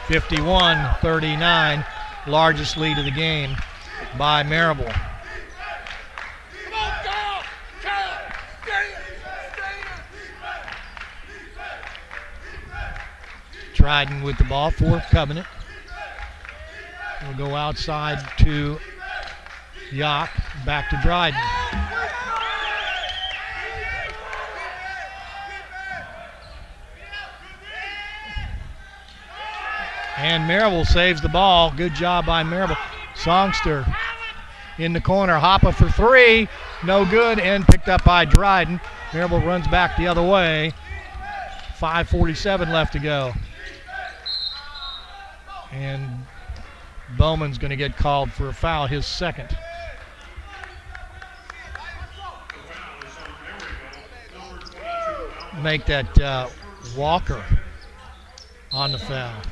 51-39, largest lead of the game by Maryville. Come on, Kyle! Kyle! Dryden with the ball for Covenant. We'll go outside to Yock, back to Dryden. And Maryville saves the ball. Good job by Maryville. Songster in the corner. Hoppa for 3. No good, and picked up by Dryden. Maryville runs back the other way. 5:47 left to go. And Bowman's going to get called for a foul, his second. Make that Walker on the foul.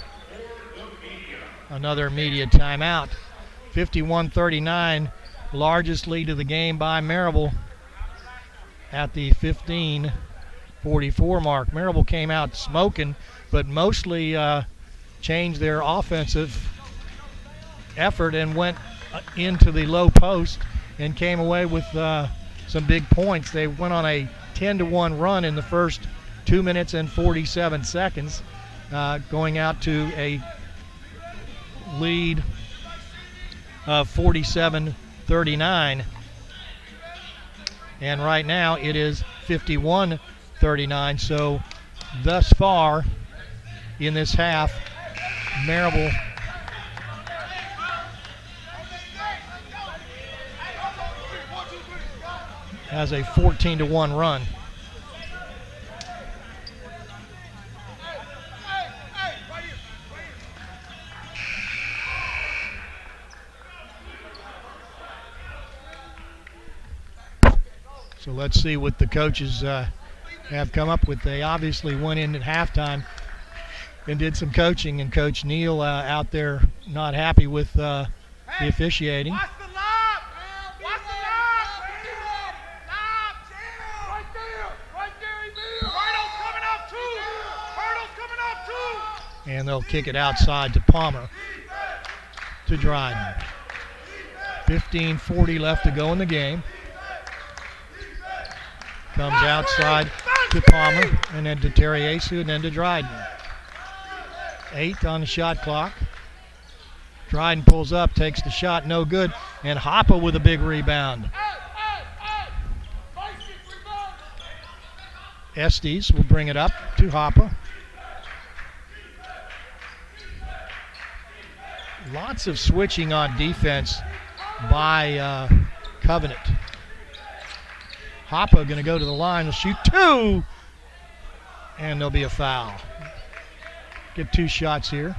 Another immediate timeout. 51-39, largest lead of the game by Maryville at the 15:44 mark. Maryville came out smoking, but mostly changed their offensive effort and went into the low post and came away with some big points. They went on a 10-1 run in the first 2 minutes and 47 seconds, going out to a lead of 47-39. And right now it is 51-39. So thus far in this half, Maryville has a 14-1 run. So let's see what the coaches have come up with. They obviously went in at halftime and did some coaching, and Coach Neal out there not happy with the officiating. Watch the lob! Watch the lob! Lob! Right there! Right there, Emil! Hurdle's coming up too! Hurdle's coming up too! And they'll kick it outside to Palmer, to Dryden. 15:40 left to go in the game. Comes outside to Palmer, and then to Terriasu, and then to Dryden. 8 on the shot clock. Dryden pulls up, takes the shot, no good, and Hoppa with a big rebound. Estes will bring it up to Hoppa. Lots of switching on defense by Covenant. Hoppa going to go to the line, will shoot 2, and there'll be a foul. Get 2 shots here.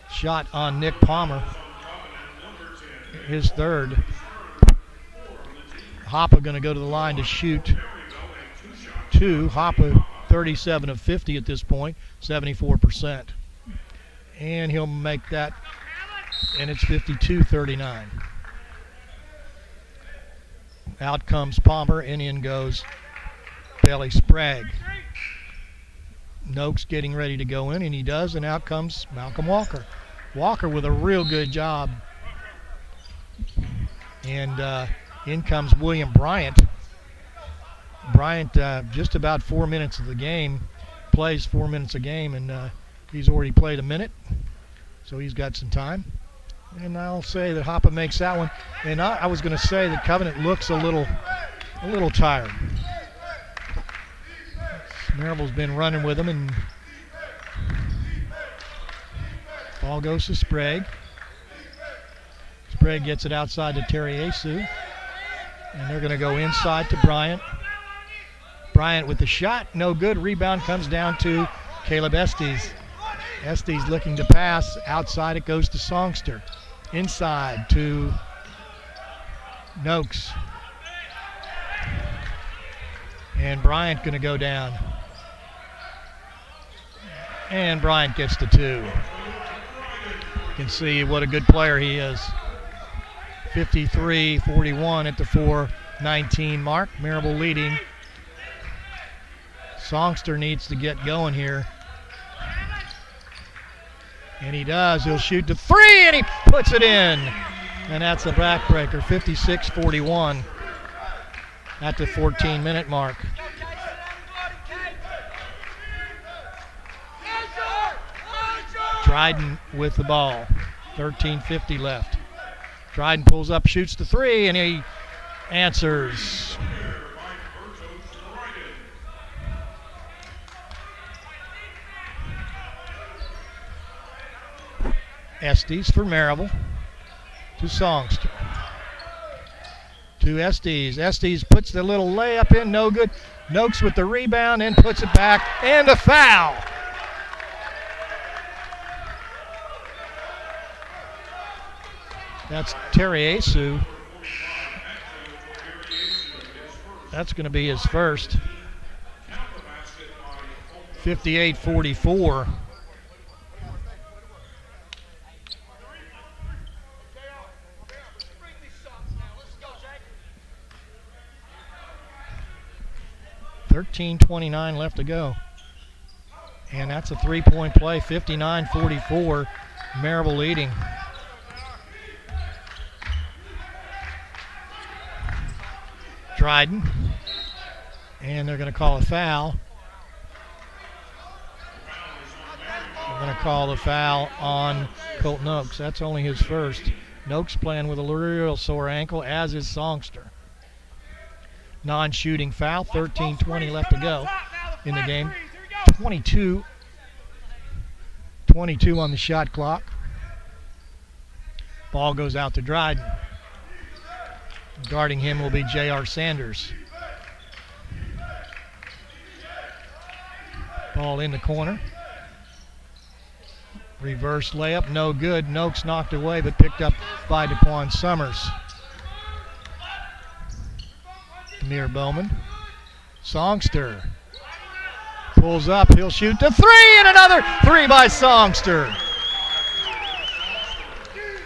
Shot on Nick Palmer, his third. Hoppa going to go to the line to shoot 2. Hoppa 37 of 50 at this point, 74%. And he'll make that, and it's 52-39. Out comes Palmer, and in goes Bailey Sprague. Noakes getting ready to go in, and he does, and out comes Malcolm Walker. Walker with a real good job. And in comes William Bryant. Bryant, just about 4 minutes of the game, plays 4 minutes a game, and he's already played a minute, so he's got some time. And I'll say that Hoppe makes that one. And I was going to say that Covenant looks a little tired. Maryville's been running with them, and ball goes to Sprague. Sprague gets it outside to Teriesu, and they're going to go inside to Bryant. Bryant with the shot, no good. Rebound comes down to Caleb Estes. Estes looking to pass. Outside it goes to Songster. Inside to Noakes. And Bryant going to go down. And Bryant gets the two. You can see what a good player he is. 53-41 at the 4:19 mark. Maryville leading. Songster needs to get going here. And he does. He'll shoot the three, and he puts it in. And that's a backbreaker, 56-41 at the 14-minute mark. Dryden with the ball. 13:50 left. Dryden pulls up, shoots the three, and he answers. Estes for Maryville to Songster. To Estes. Estes puts the little layup in, no good. Noakes with the rebound and puts it back, and a foul. That's Teriesu. That's going to be his first. 58-44. .29 left to go. And that's a three-point play, 59-44. Maryville leading. Dryden. And they're going to call a foul. They're going to call the foul on Colton Noakes. That's only his first. Noakes playing with a real sore ankle, as is Songster. Non-shooting foul, 13:20 left to go in the game. 22 on the shot clock. Ball goes out to Dryden. Guarding him will be J.R. Sanders. Ball in the corner. Reverse layup, no good. Noakes knocked away, but picked up by DeQuan Summers. Amir Bowman. Songster pulls up. He'll shoot the three, and another three by Songster.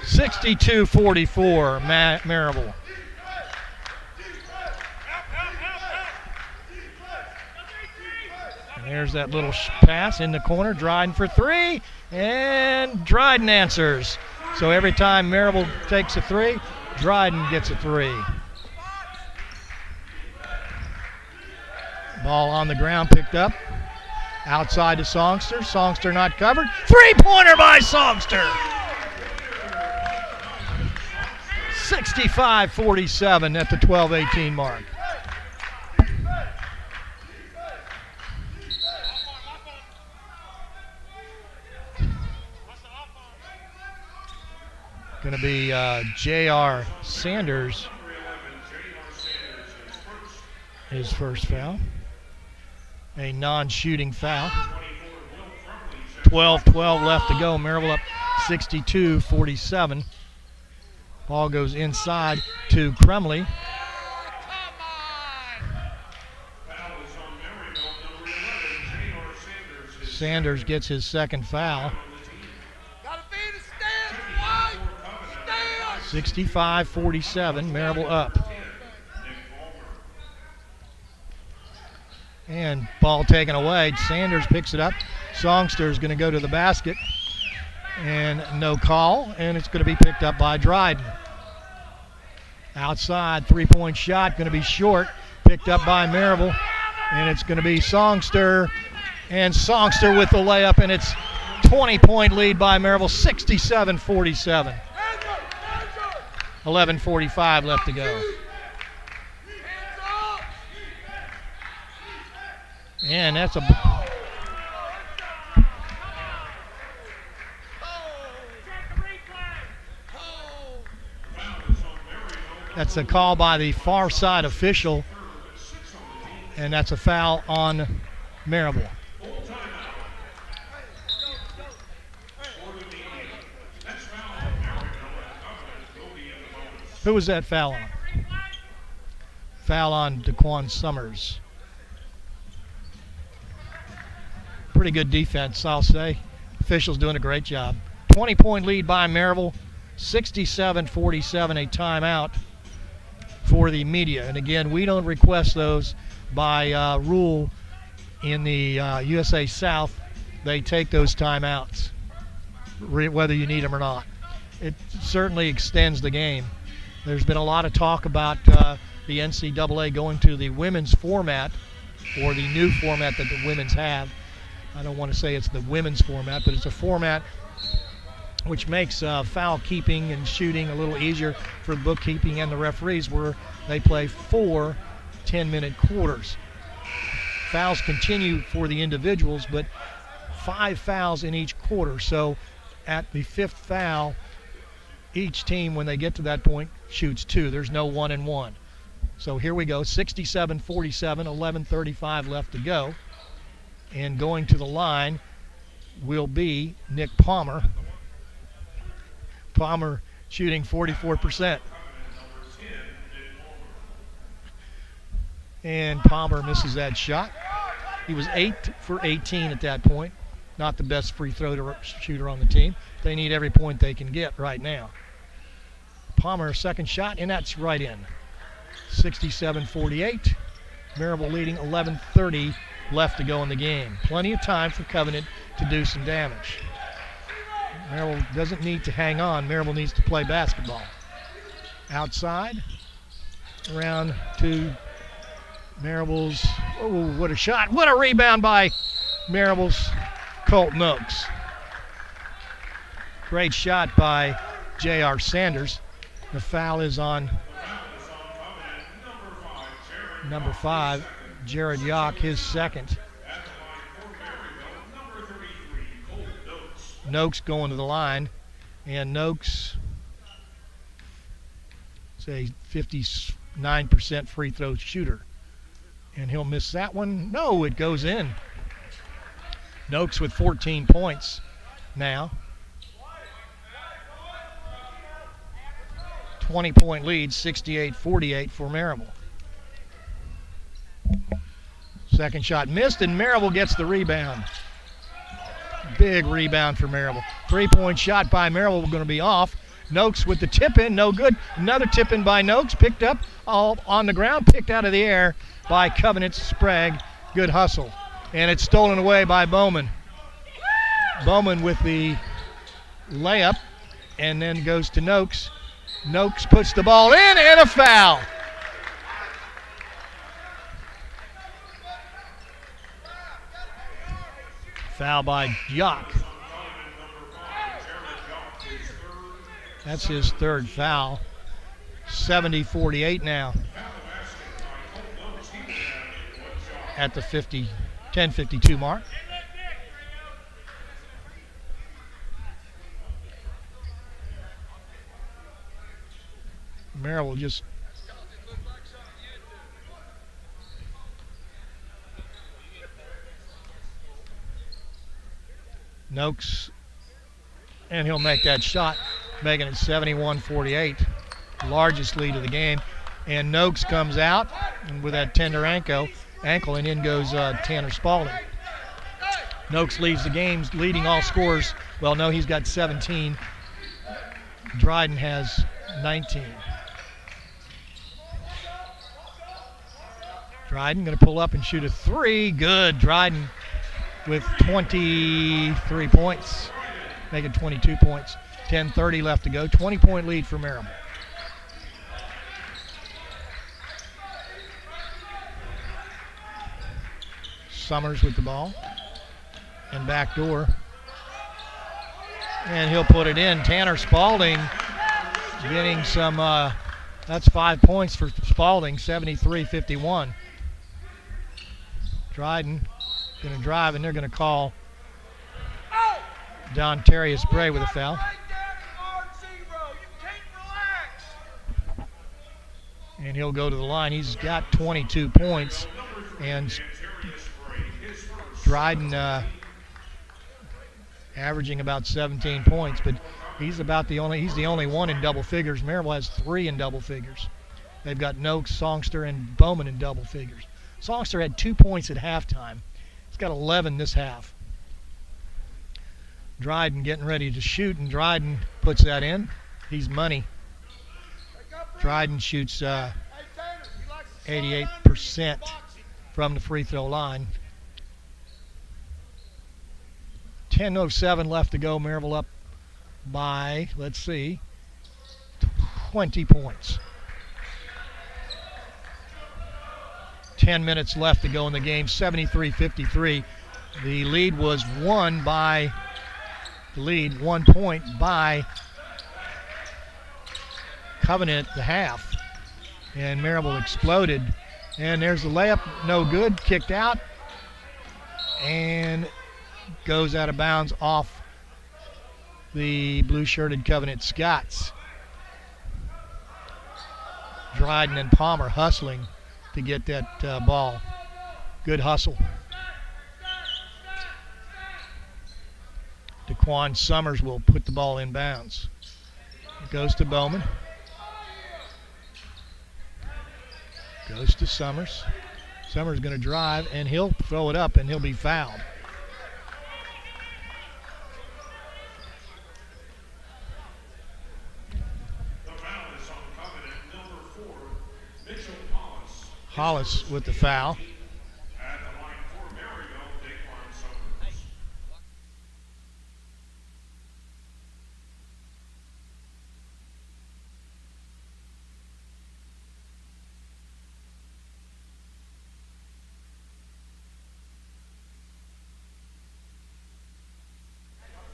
62-44, Maryville. And there's that little pass in the corner. Dryden for three, and Dryden answers. So every time Maryville takes a three, Dryden gets a three. Ball on the ground, picked up. Outside to Songster. Songster not covered. Three-pointer by Songster. 65-47 at the 12:18 mark. Going to be J.R. Sanders, his first foul. A non-shooting foul. 12:12 left to go. Maryville up 62-47. Ball goes inside to Sanders gets his second foul. Gotta be in the stands, White. Stand. 65-47, Maryville up. And ball taken away. Sanders picks it up. Songster's going to go to the basket. And no call, and it's going to be picked up by Dryden. Outside, three-point shot, going to be short. Picked up by Maryville, and it's going to be Songster. And Songster with the layup, and it's 20-point lead by Maryville, 67-47. 11:45 left to go. And that's a call by the far side official, and that's a foul on Maryville. Who was that foul on? Foul on Daquan Summers. Pretty good defense, I'll say. Officials doing a great job. 20-point lead by Maryville, 67-47, a timeout for the media. And again, we don't request those by rule in the USA South. They take those timeouts, whether you need them or not. It certainly extends the game. There's been a lot of talk about the NCAA going to the women's format, or the new format that the women's have. I don't want to say it's the women's format, but it's a format which makes foul keeping and shooting a little easier for the bookkeeping and the referees, where they play 4 10-minute quarters. Fouls continue for the individuals, but 5 fouls in each quarter. So at the 5th foul, each team, when they get to that point, shoots 2. There's no 1-and-1. So here we go, 67-47, 11:35 left to go. And going to the line will be Nick Palmer. Palmer shooting 44%. And Palmer misses that shot. He was 8 for 18 at that point. Not the best free throw shooter on the team. They need every point they can get right now. Palmer, second shot, and that's right in. 67-48. Maryville leading, 11:30 left to go in the game. Plenty of time for Covenant to do some damage. Maryville doesn't need to hang on. Maryville needs to play basketball. Outside, around to Maryville's, oh, what a shot. What a rebound by Maryville's Colton Oakes. Great shot by J.R. Sanders. The foul is on number 5, Jared Yock, his second. Noakes going to the line, and Noakes is a 59% free throw shooter. And he'll miss that one. No, it goes in. Noakes with 14 points now. 20-point lead, 68-48 for Maryville. Second shot missed, and Maryville gets the rebound. Big rebound for Maryville. 3-point shot by Maryville going to be off. Noakes with the tip-in, no good. Another tip-in by Noakes, picked up all on the ground, picked out of the air by Covenant Sprague. Good hustle. And it's stolen away by Bowman. Bowman with the layup, and then goes to Noakes. Noakes puts the ball in, and a foul. Foul by Yock. That's his third foul. 70-48 now. At the 10:52 mark. Maryville just Noakes, and he'll make that shot, making it 71-48, largest lead of the game. And Noakes comes out and with that tender ankle, and in goes Tanner Spalding. Noakes leads the game, leading all scores. Well, no, he's got 17. Dryden has 19. Dryden going to pull up and shoot a three. Good. Dryden with 23 points, making 22 points. 10:30 left to go. 20-point lead for Maryville. Summers with the ball. And backdoor. And he'll put it in. Tanner Spalding getting some, that's 5 points for Spalding, 73-51. Dryden going to drive, and they're going to call Don Terrius Bray with a foul. And he'll go to the line. He's got 22 points. And Dryden averaging about 17 points, but he's the only one in double figures. Maryville has 3 in double figures. They've got Noakes, Songster, and Bowman in double figures. Songster had 2 points at halftime. He's got 11 this half. Dryden getting ready to shoot, and Dryden puts that in. He's money. Dryden shoots 88% from the free throw line. 10:07 left to go. Maryville up by, 20 points. 10 minutes left to go in the game, 73-53. The lead was 1 point by Covenant at the half. And Maryville exploded. And there's the layup, no good, kicked out. And goes out of bounds off the blue-shirted Covenant Scots. Dryden and Palmer hustling to get that ball. Good hustle. DeQuan Summers will put the ball in bounds. It goes to Bowman. Goes to Summers. Summers going to drive, and he'll throw it up, and he'll be fouled. Hollis with the foul. At the line for Maryville, DeQuan Summers.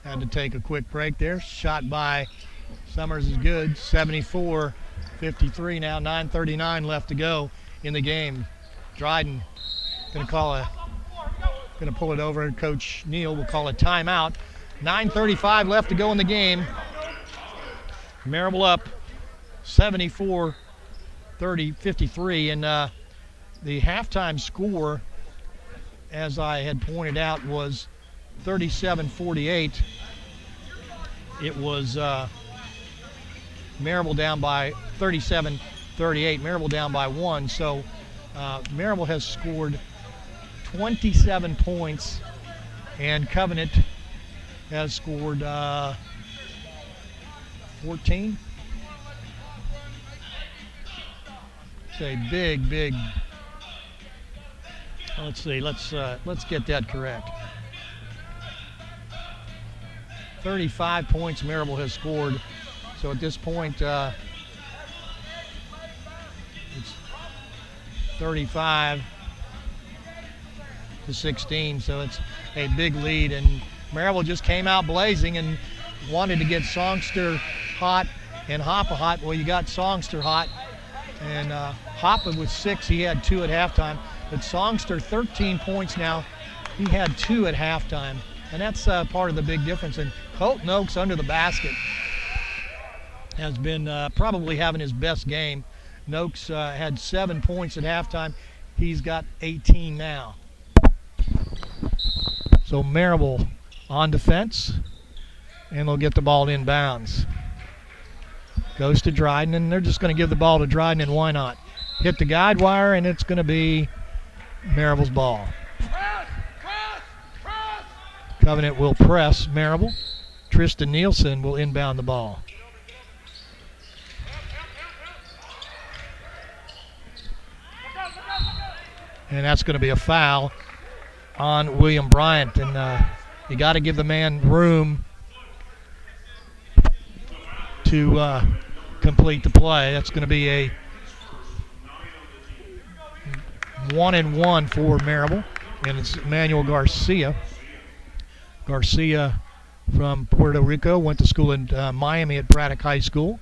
Had to take a quick break there. Shot by Summers is good. 74-53 now. 9:39 left to go in the game. Dryden going to pull it over. Coach Neal will call a timeout. 9:35 left to go in the game. Maryville up 74-53, and the halftime score, as I had pointed out, was 37-48. It was Maryville down by 37-38. Maryville down by 1. So Maryville has scored 27 points, and Covenant has scored 14. It's a big. Let's see. Let's get that correct. 35 points Maryville has scored. So at this point, it's 35-16. So it's a big lead, and Maryville just came out blazing and wanted to get Songster hot and Hoppa hot. Well, you got Songster hot, and Hoppa with 6. He had 2 at halftime, but Songster 13 points now. He had 2 at halftime, and that's part of the big difference. And Colton Oaks under the basket has been probably having his best game. Noakes had 7 points at halftime. He's got 18 now. So Maryville on defense, and they'll get the ball inbounds. Goes to Dryden, and they're just going to give the ball to Dryden, and why not? Hit the guide wire, and it's going to be Maryville's ball. Covenant will press Maryville. Tristan Nielsen will inbound the ball. And that's going to be a foul on William Bryant. And you got to give the man room to complete the play. That's going to be a 1-and-1 for Maryville. And it's Emmanuel Garcia. Garcia from Puerto Rico, went to school in Miami at Braddock High School.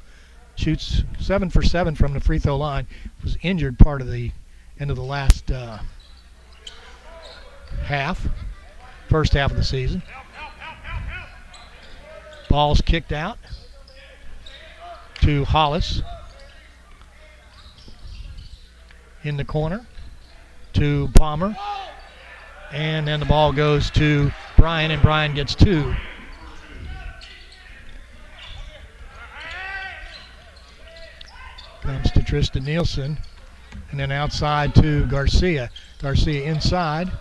Shoots 7 for 7 from the free throw line. Was injured part of the end of the last first half of the season. Ball's kicked out to Hollis. In the corner to Palmer. And then the ball goes to Bryan, and Bryan gets 2. Comes to Tristan Nielsen, and then outside to Garcia. Garcia inside.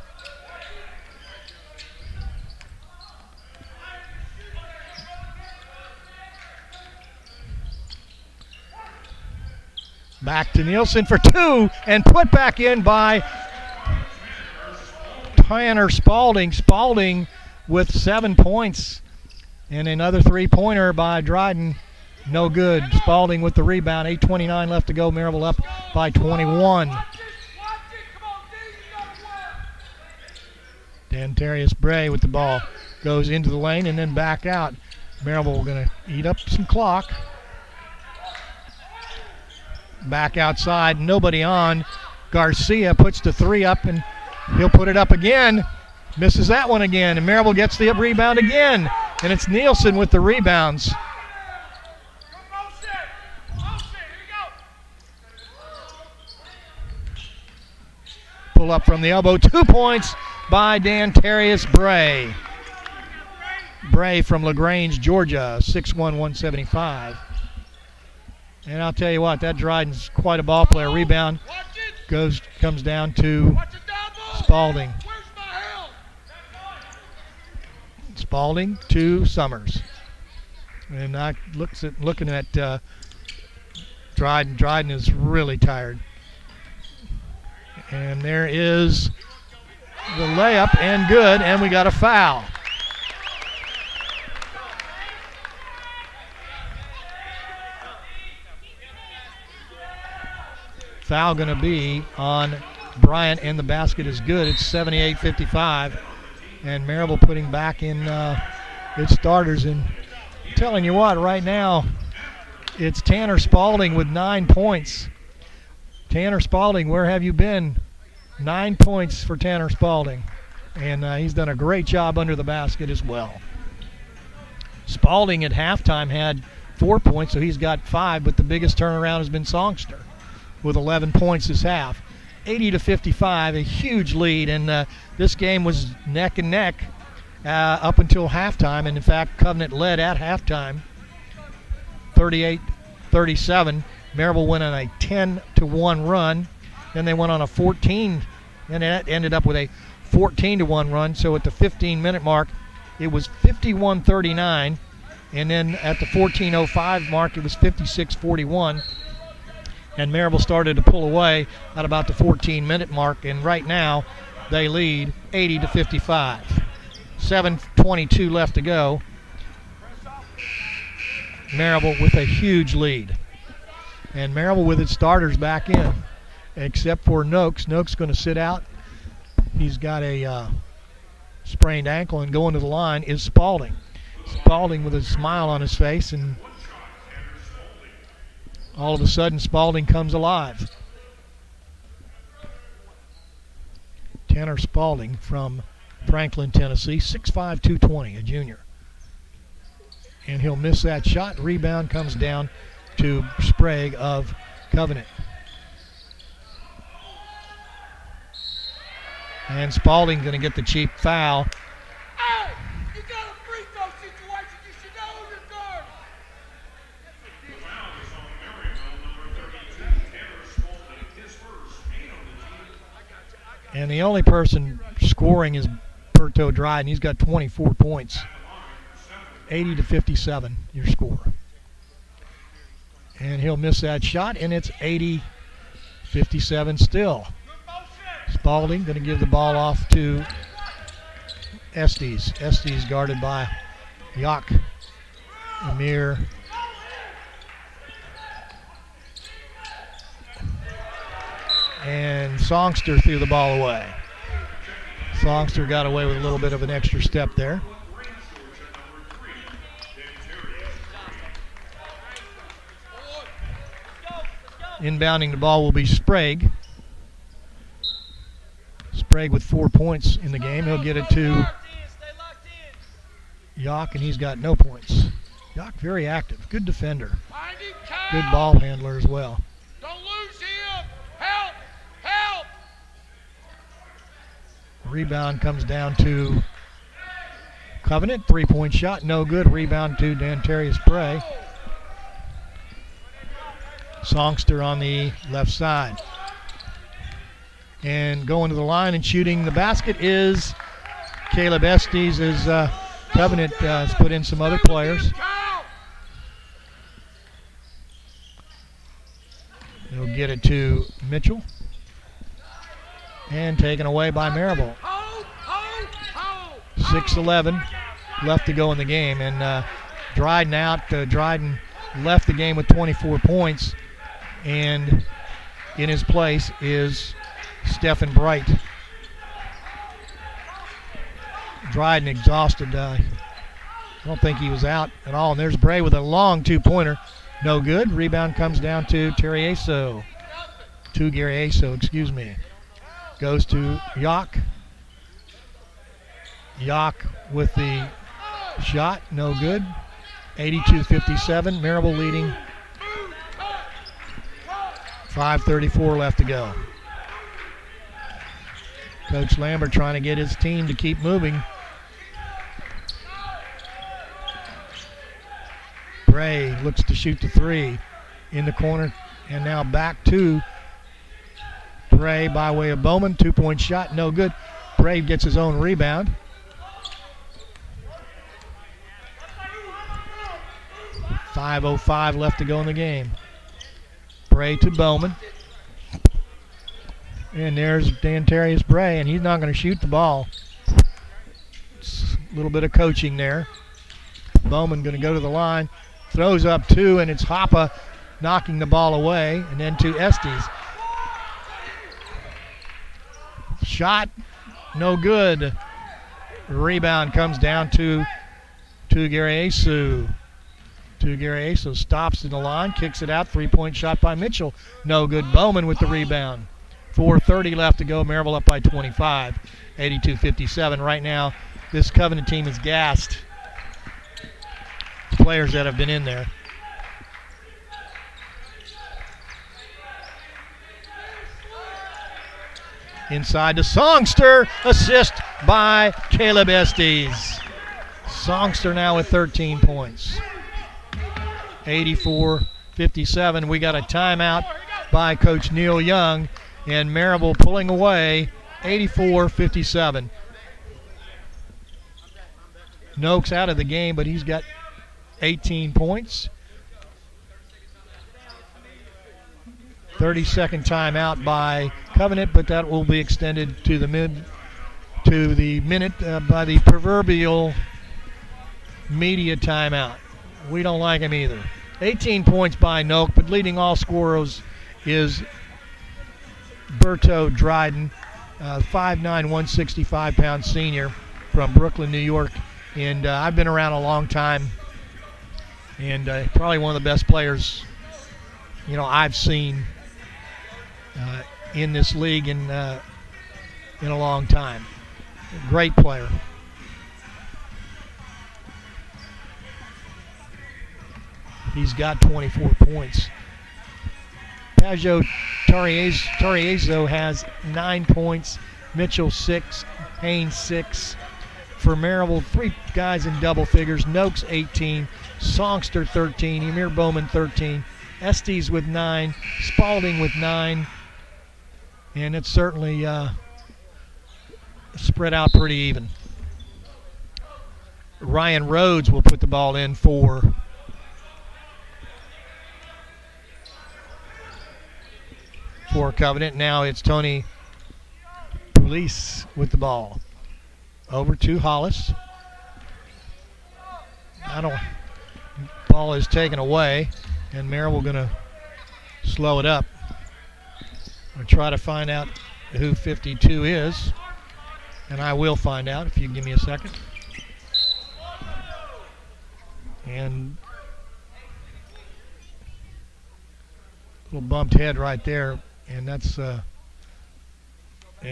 Back to Nielsen for 2, and put back in by Tanner Spalding. Spalding with 7 points, and another 3-pointer by Dryden. No good. Spalding with the rebound. 8:29 left to go. Maryville up by 21. Dantarius Bray with the ball. Goes into the lane and then back out. Maryville going to eat up some clock. Back outside. Nobody on. Garcia puts the 3 up, and he'll put it up again. Misses that one again, and Maryville gets the rebound again. And it's Nielsen with the rebounds. Pull up from the elbow. 2 points by Dantarius Bray. Bray from LaGrange, Georgia, 6'1", 175. And I'll tell you what, that Dryden's quite a ball player. Rebound comes down to Spalding. Spalding to Summers. And I looking at Dryden. Dryden is really tired. And there is the layup, and good, and we got a foul. Foul going to be on Bryant, and the basket is good. It's 78-55, and Maryville putting back in its starters. And I'm telling you what, right now, it's Tanner Spalding with 9 points. Tanner Spalding, where have you been? 9 points for Tanner Spalding. And he's done a great job under the basket as well. Spalding at halftime had 4 points, so he's got 5, but the biggest turnaround has been Songster with 11 points this half. 80-55, a huge lead, and this game was neck and neck up until halftime. And in fact, Covenant led at halftime 38-37. Maryville went on a 10-1 run. Then they went on a 14, and it ended up with a 14-1 run. So at the 15-minute mark, it was 51-39. And then at the 14:05 mark, it was 56-41. And Maryville started to pull away at about the 14-minute mark. And right now, they lead 80-55. 7:22 left to go. Maryville with a huge lead. And Maryville with its starters back in, except for Noakes. Noakes going to sit out. He's got a sprained ankle, and going to the line is Spalding. Spalding with a smile on his face, and all of a sudden Spalding comes alive. Tanner Spalding from Franklin, Tennessee, 6'5", 220, a junior. And he'll miss that shot. Rebound comes down to Sprague of Covenant. And Spalding going to get the cheap foul. Hey, you got a free throw situation. You should know who you're guarding. The foul is on Maryville, number 32, Tanner Spalding, his first, 8 on the team. And the only person scoring is Berto Dryden. He's got 24 points. 80-57, your score. And he'll miss that shot, and it's 80-57 still. Spalding going to give the ball off to Estes. Estes guarded by Yak, Amir, and Songster threw the ball away. Songster got away with a little bit of an extra step there. Inbounding the ball will be Sprague. Sprague with 4 points in the game. He'll get it to Yak, and he's got no points. Yak very active, good defender, good ball handler as well. Don't lose him. Help! Help! Rebound comes down to Covenant. 3-point shot, no good. Rebound to Dantarius Bray. Songster on the left side. And going to the line and shooting the basket is Caleb Estes, as Covenant has put in some other players. He'll get it to Mitchell. And taken away by Maryville. 6:11 left to go in the game. And Dryden out. Dryden left the game with 24 points. And in his place is Stephen Bright. Dryden exhausted. I don't think he was out at all. And there's Bray with a long two-pointer. No good. Rebound comes down to Terriaso. To Garriaso, excuse me. Goes to Yak. Yak with the shot. No good. 82-57. Maryville leading. 5:34 left to go. Coach Lambert trying to get his team to keep moving. Bray looks to shoot the three in the corner, and now back to Bray by way of Bowman. 2-point shot, no good. Bray gets his own rebound. .505 left to go in the game. Bray to Bowman. And there's Dantarius Bray, and he's not going to shoot the ball. It's a little bit of coaching there. Bowman going to go to the line. Throws up two, and it's Hoppe knocking the ball away. And then to Estes. Shot, no good. Rebound comes down to Garriaso. Garriaso stops in the line, kicks it out. 3-point shot by Mitchell. No good. Bowman with the rebound. 4:30 left to go. Maryville up by 25. 82-57. Right now, this Covenant team is gassed. Players that have been in there. Inside to Songster. Assist by Caleb Estes. Songster now with 13 points. 84-57. We got a timeout by Coach Neil Young, and Maryville pulling away 84-57. Noakes out of the game, but he's got 18 points. 30-second timeout by Covenant, but that will be extended to the minute by the proverbial media timeout. We don't like him either. 18 points by Noak, but leading all scorers is Berto Dryden, 5'9", 165-pound senior from Brooklyn, New York. And I've been around a long time, and probably one of the best players, I've seen in this league in a long time. Great player. He's got 24 points. Pajot Torriezo has 9 points. Mitchell 6. Haynes 6. For Maryville, 3 guys in double figures. Noakes 18. Songster 13. Emir Bowman 13. Estes with 9. Spalding with 9. And it's certainly spread out pretty even. Ryan Rhodes will put the ball in for Covenant. Now it's Tony Police with the ball. Over to Hollis. Ball is taken away, and Maryville going to slow it up. I'll try to find out who 52 is, and I will find out if you give me a second. And little bumped head right there, and that's and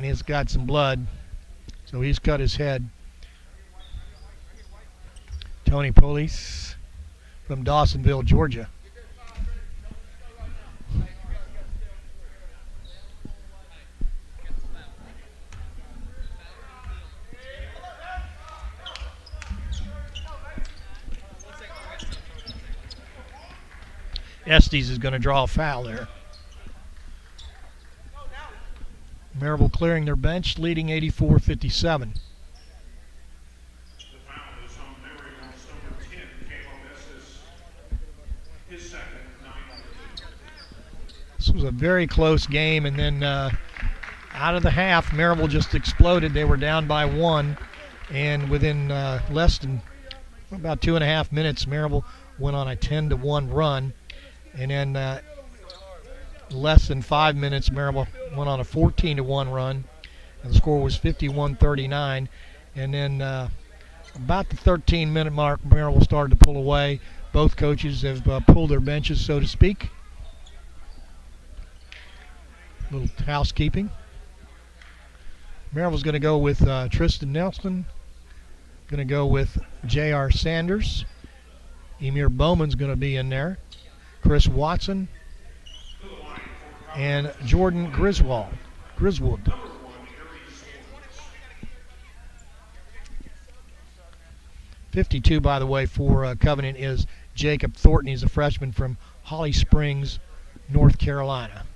he's got some blood, so he's cut his head. Tony Police from Dawsonville, Georgia. Estes is going to draw a foul there. Maryville clearing their bench, leading 84-57. This was a very close game, and then out of the half, Maryville just exploded. They were down by 1, and within less than about 2.5 minutes, Maryville went on a 10-1 run, and then less than 5 minutes, Maryville went on a 14-1 run, and the score was 51-39. And then about the 13-minute mark, Maryville started to pull away. Both coaches have pulled their benches, so to speak. Little housekeeping. Maryville's going to go with Tristan Nelson. Going to go with J.R. Sanders. Emir Bowman's going to be in there. Chris Watson. And Jordan Griswold. 52, by the way, for Covenant is Jacob Thornton. He's a freshman from Holly Springs, North Carolina.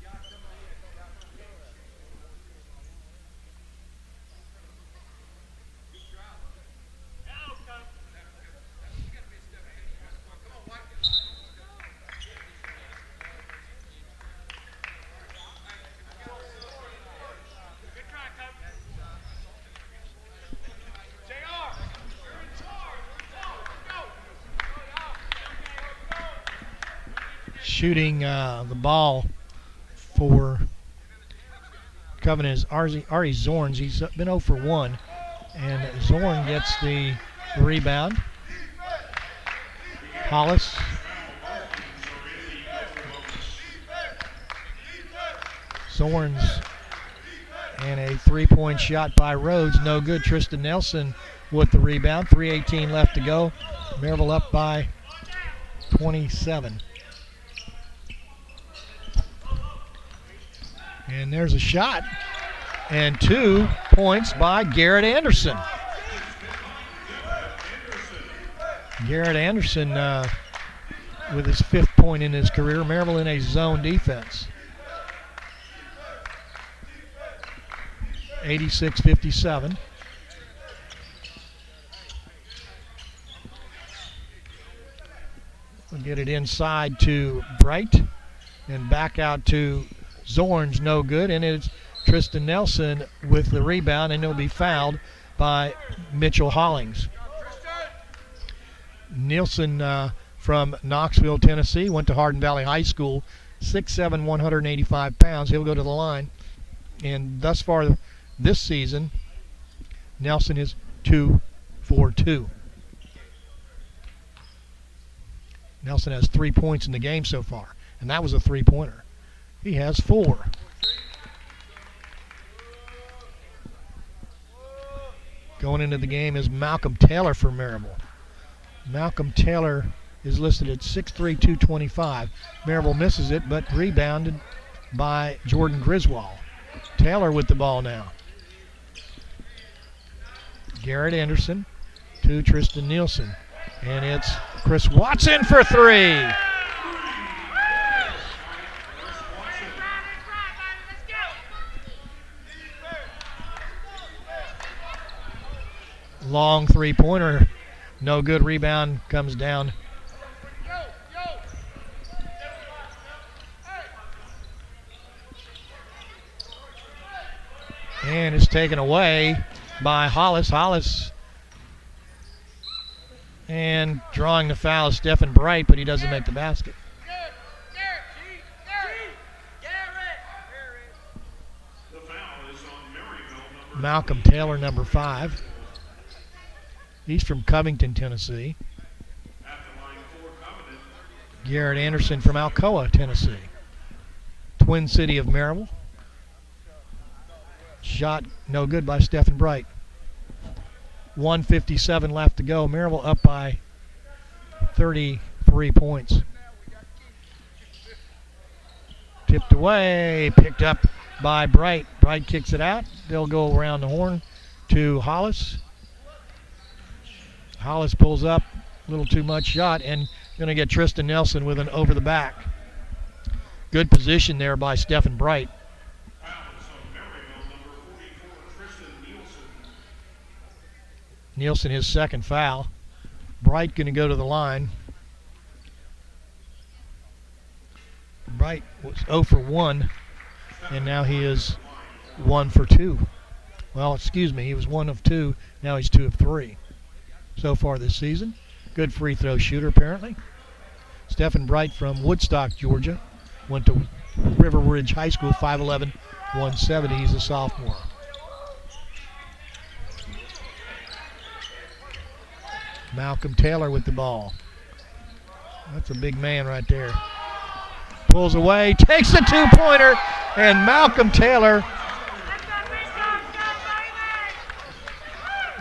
Shooting the ball for Covenant is Ari Zorns. He's been 0 for 1, and Zorn gets the rebound. Hollis. Zorns, and a three-point shot by Rhodes. No good. Tristan Nelson with the rebound. 3:18 left to go. Maryville up by 27. And there's a shot. And 2 points by Garrett Anderson. Garrett Anderson with his 5th point in his career. Maryville in a zone defense. 86-57. We'll get it inside to Bright and back out to Zorns, no good, and it's Tristan Nelson with the rebound, and he'll be fouled by Mitchell Hollings. Nielsen from Knoxville, Tennessee, went to Hardin Valley High School, 6'7", 185 pounds. He'll go to the line, and thus far this season, Nelson is 2 for 2. Nelson has 3 points in the game so far, and that was a three-pointer. He has 4. Going into the game is Malcolm Taylor for Maryville. Malcolm Taylor is listed at 6'3", 225. Maryville misses it, but rebounded by Jordan Griswold. Taylor with the ball now. Garrett Anderson to Tristan Nielsen. And it's Chris Watson for 3. Long three-pointer No good. Rebound comes down. And it's taken away by Hollis. Hollis and drawing the foul is Stephen Bright, but he doesn't make the basket. Malcolm Taylor, number 5. He's from Covington, Tennessee. Garrett Anderson from Alcoa, Tennessee. Twin City of Maryville. Shot no good by Stephen Bright. 1:57 left to go. Maryville up by 33 points. Tipped away, picked up by Bright. Bright kicks it out. They'll go around the horn to Hollis. Hollis pulls up, a little too much shot, and going to get Tristan Nelson with an over the back. Good position there by Stephen Bright. Nielsen, his second foul. Bright going to go to the line. Bright was 0 for 1, and now he is 1 for 2. Well, excuse me, he was 1 of 2. Now he's 2 of 3 so far this season. Good free throw shooter, apparently. Stephen Bright from Woodstock, Georgia. Went to River Ridge High School, 5'11", 170. He's a sophomore. Malcolm Taylor with the ball. That's a big man right there. Pulls away, takes a two-pointer, and Malcolm Taylor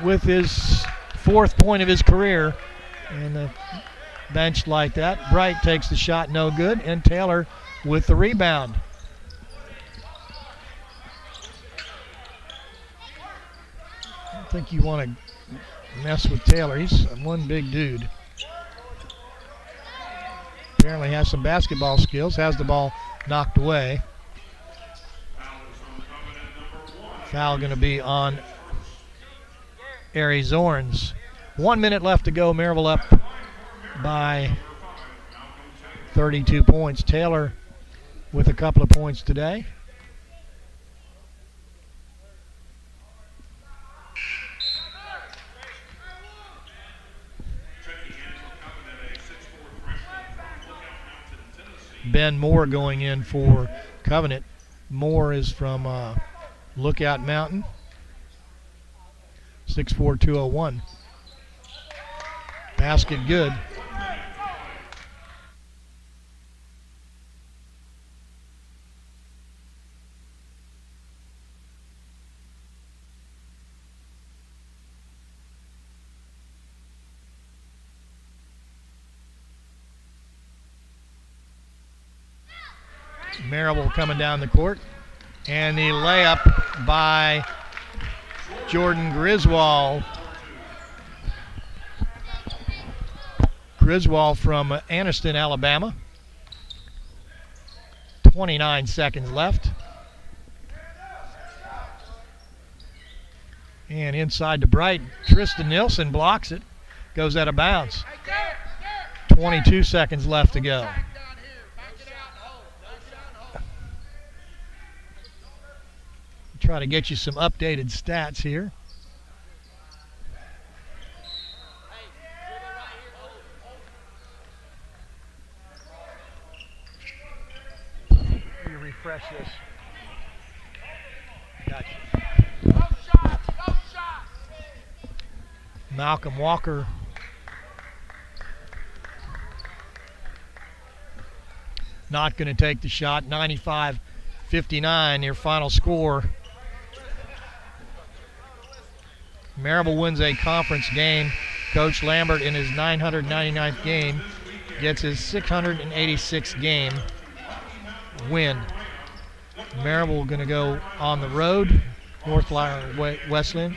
with his 4th point of his career. And the bench like that. Bright takes the shot, no good, and Taylor with the rebound. I don't think you want to mess with Taylor. He's one big dude. Apparently has some basketball skills. Has the ball knocked away. Foul going to be on Aries Zorns. 1 minute left to go. Maryville up by 32 points. Taylor with a couple of points today. Ben Moore going in for Covenant. Moore is from Lookout Mountain. 6'4", 201. Basket good. Maryville coming down the court. And the layup by Jordan Griswold. Griswold from Anniston, Alabama. 29 seconds left. And inside to Bright. Tristan Nilsson blocks it. Goes out of bounds. 22 seconds left to go. Try to get you some updated stats here. Refresh this. Gotcha. Malcolm Walker not going to take the shot. 95-59, your final score. Maryville wins a conference game. Coach Lambert in his 999th game gets his 686th game win. Maryville going to go on the road, North Wesleyan.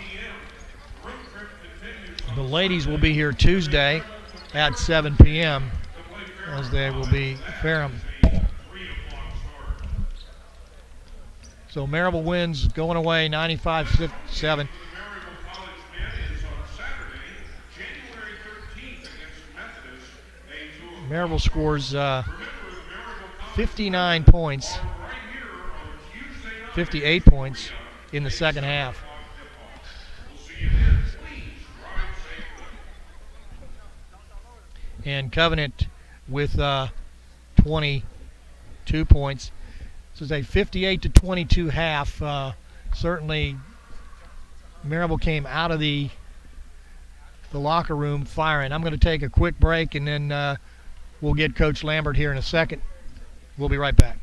The ladies will be here Tuesday at 7 p.m. as they will be Ferrum. So Maryville wins going away 95-57. Maryville scores 59 points, 58 points in the second half. And Covenant with 22 points. So it's a 58-22 half. Certainly, Maryville came out of the locker room firing. I'm going to take a quick break, and then we'll get Coach Lambert here in a second. We'll be right back.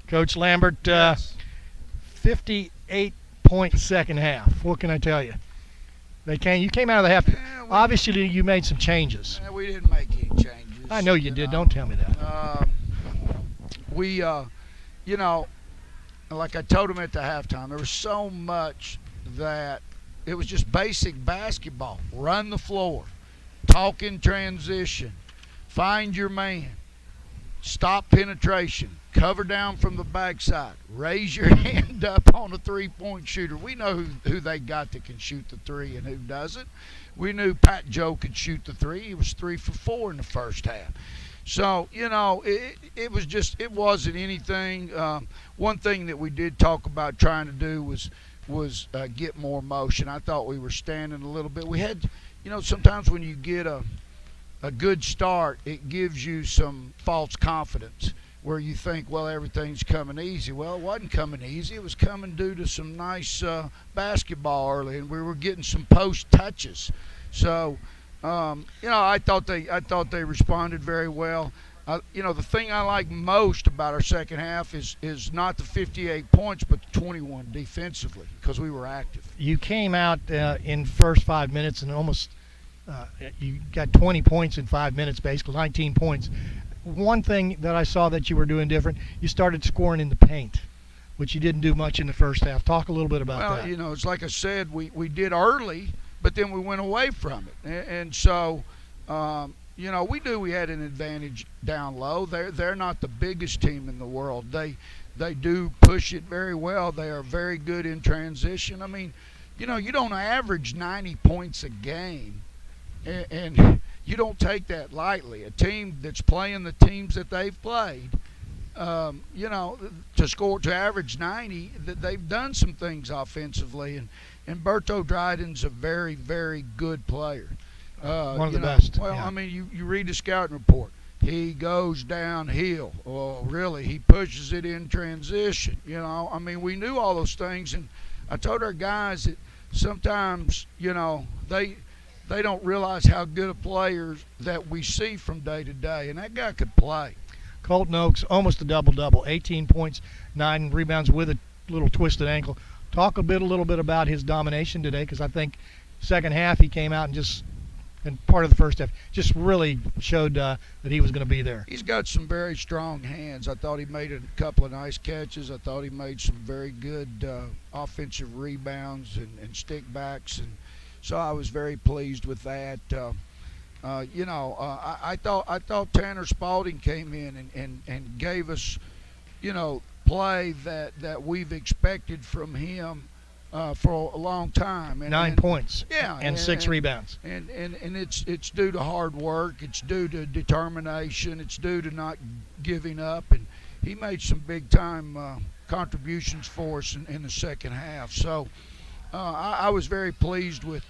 Coach Lambert, Yes. 58-point second half. What can I tell you? You came out of the half. Yeah, Obviously, you made some changes. we didn't make any changes. I know you did. Don't tell me that. We, like I told them at the halftime, there was so much that it was just basic basketball. Run the floor, talk in transition, find your man, stop penetration, cover down from the backside, raise your hand up on a three-point shooter. We know who they got that can shoot the three and who doesn't. We knew Pat Joe could shoot the three. He was 3 for 4 in the first half. So, it wasn't anything. One thing that we did talk about trying to do was get more motion. I thought we were standing a little bit. We had, sometimes when you get a good start, it gives you some false confidence where you think, well, everything's coming easy. Well, it wasn't coming easy. It was coming due to some nice basketball early, and we were getting some post touches. So, I thought they responded very well. The thing I like most about our second half is not the 58 points, but the 21 defensively, because we were active. You came out in first 5 minutes and almost you got 20 points in 5 minutes, basically 19 points. one thing that I saw that you were doing different, you started scoring in the paint, which you didn't do much in the first half. Talk a little bit about that. Well, it's like I said, we did early, but then we went away from it. And so, we knew we had an advantage down low. They're not the biggest team in the world. They do push it very well. They are very good in transition. I mean, you don't average 90 points a game, and you don't take that lightly. A team that's playing the teams that they've played, to average 90, they've done some things offensively, and Berto Dryden's a very, very good player. One of the best. Well, yeah. I mean, you read the scouting report. He goes downhill. Well, really, he pushes it in transition. I mean, we knew all those things, and I told our guys that sometimes, they don't realize how good a player that we see from day to day, and that guy could play. Colton Oaks, almost a double-double, 18 points, 9 rebounds with a little twisted ankle. Talk a little bit about his domination today, because I think second half he came out and part of the first half just really showed that he was going to be there. He's got some very strong hands. I thought he made a couple of nice catches. I thought he made some very good offensive rebounds and stick backs, and so I was very pleased with that. I thought Tanner Spalding came in and gave us, play that we've expected from him for a long time. 9 points. Yeah, and 6 rebounds. And it's due to hard work. It's due to determination. It's due to not giving up. And he made some big time contributions for us in the second half. So I was very pleased with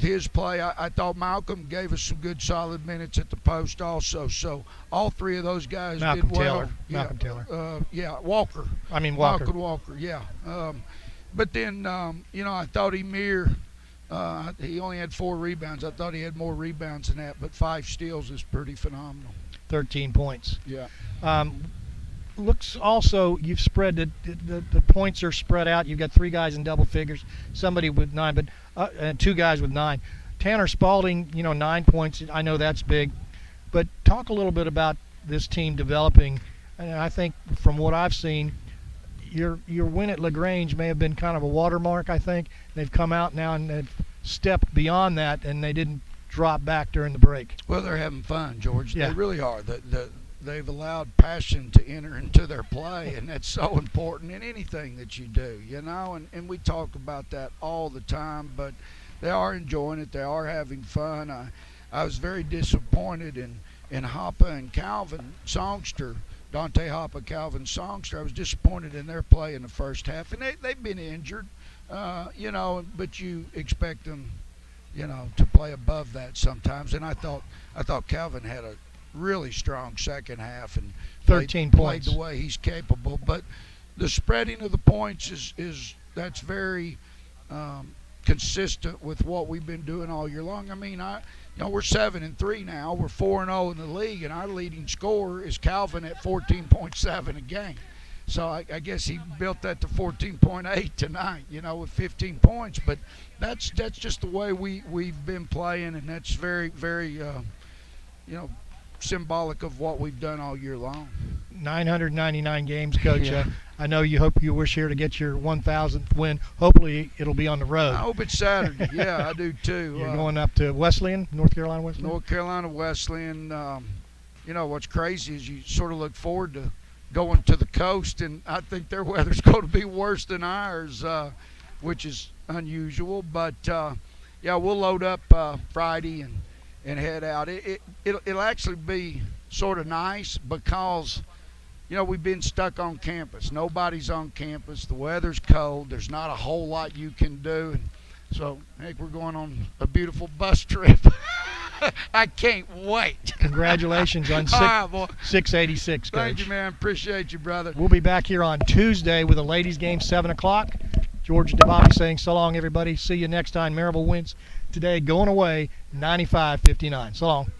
his play. I thought Malcolm gave us some good solid minutes at the post also. So all three of those guys Malcolm did well. Taylor. Malcolm Taylor. Walker. I mean Walker. Malcolm Walker, yeah. But then, I thought Emir, he only had 4 rebounds. I thought he had more rebounds than that, but 5 steals is pretty phenomenal. 13 points. Yeah. Looks also, you've spread the points are spread out. You've got 3 guys in double figures, somebody with 9, but and 2 guys with 9. Tanner Spalding, 9 points. I know that's big, but talk a little bit about this team developing. And I think from what I've seen, your win at LaGrange may have been kind of a watermark. I think they've come out now and they've stepped beyond that, and they didn't drop back during the break. Well, they're having fun, George. Yeah. They really are. They've allowed passion to enter into their play, and that's so important in anything that you do, and we talk about that all the time, but they are enjoying it. They are having fun. I was very disappointed in Hoppe and Calvin Songster, Dante Hoppe, Calvin Songster. I was disappointed in their play in the first half, and they've been injured, but you expect them, to play above that sometimes, and I thought Calvin had a really strong second half and 13 played points the way he's capable. But the spreading of the points is that's very consistent with what we've been doing all year long. I mean, we're 7-3 now. We're 4-0 in the league, and our leading scorer is Calvin at 14.7 a game. So I guess he built that to 14.8 tonight, with 15 points. But that's just the way we've been playing, and that's very, very, symbolic of what we've done all year long. 999 games, Coach. Yeah. I know you wish here to get your 1,000th win. Hopefully it'll be on the road. I hope it's Saturday. Yeah, I do too. You're going up to Wesleyan, North Carolina Wesleyan? North Carolina Wesleyan. What's crazy is you sort of look forward to going to the coast, and I think their weather's going to be worse than ours, which is unusual. But, we'll load up Friday and head out. It'll actually be sort of nice because, we've been stuck on campus. Nobody's on campus. The weather's cold. There's not a whole lot you can do. And so, Hank, we're going on a beautiful bus trip. I can't wait. Congratulations on All right, boy. 686, Coach. Thank you, man. Appreciate you, brother. We'll be back here on Tuesday with a ladies' game, 7 o'clock. George DeBobby saying so long, everybody. See you next time. Maryville wins today, going away 95-59. So long.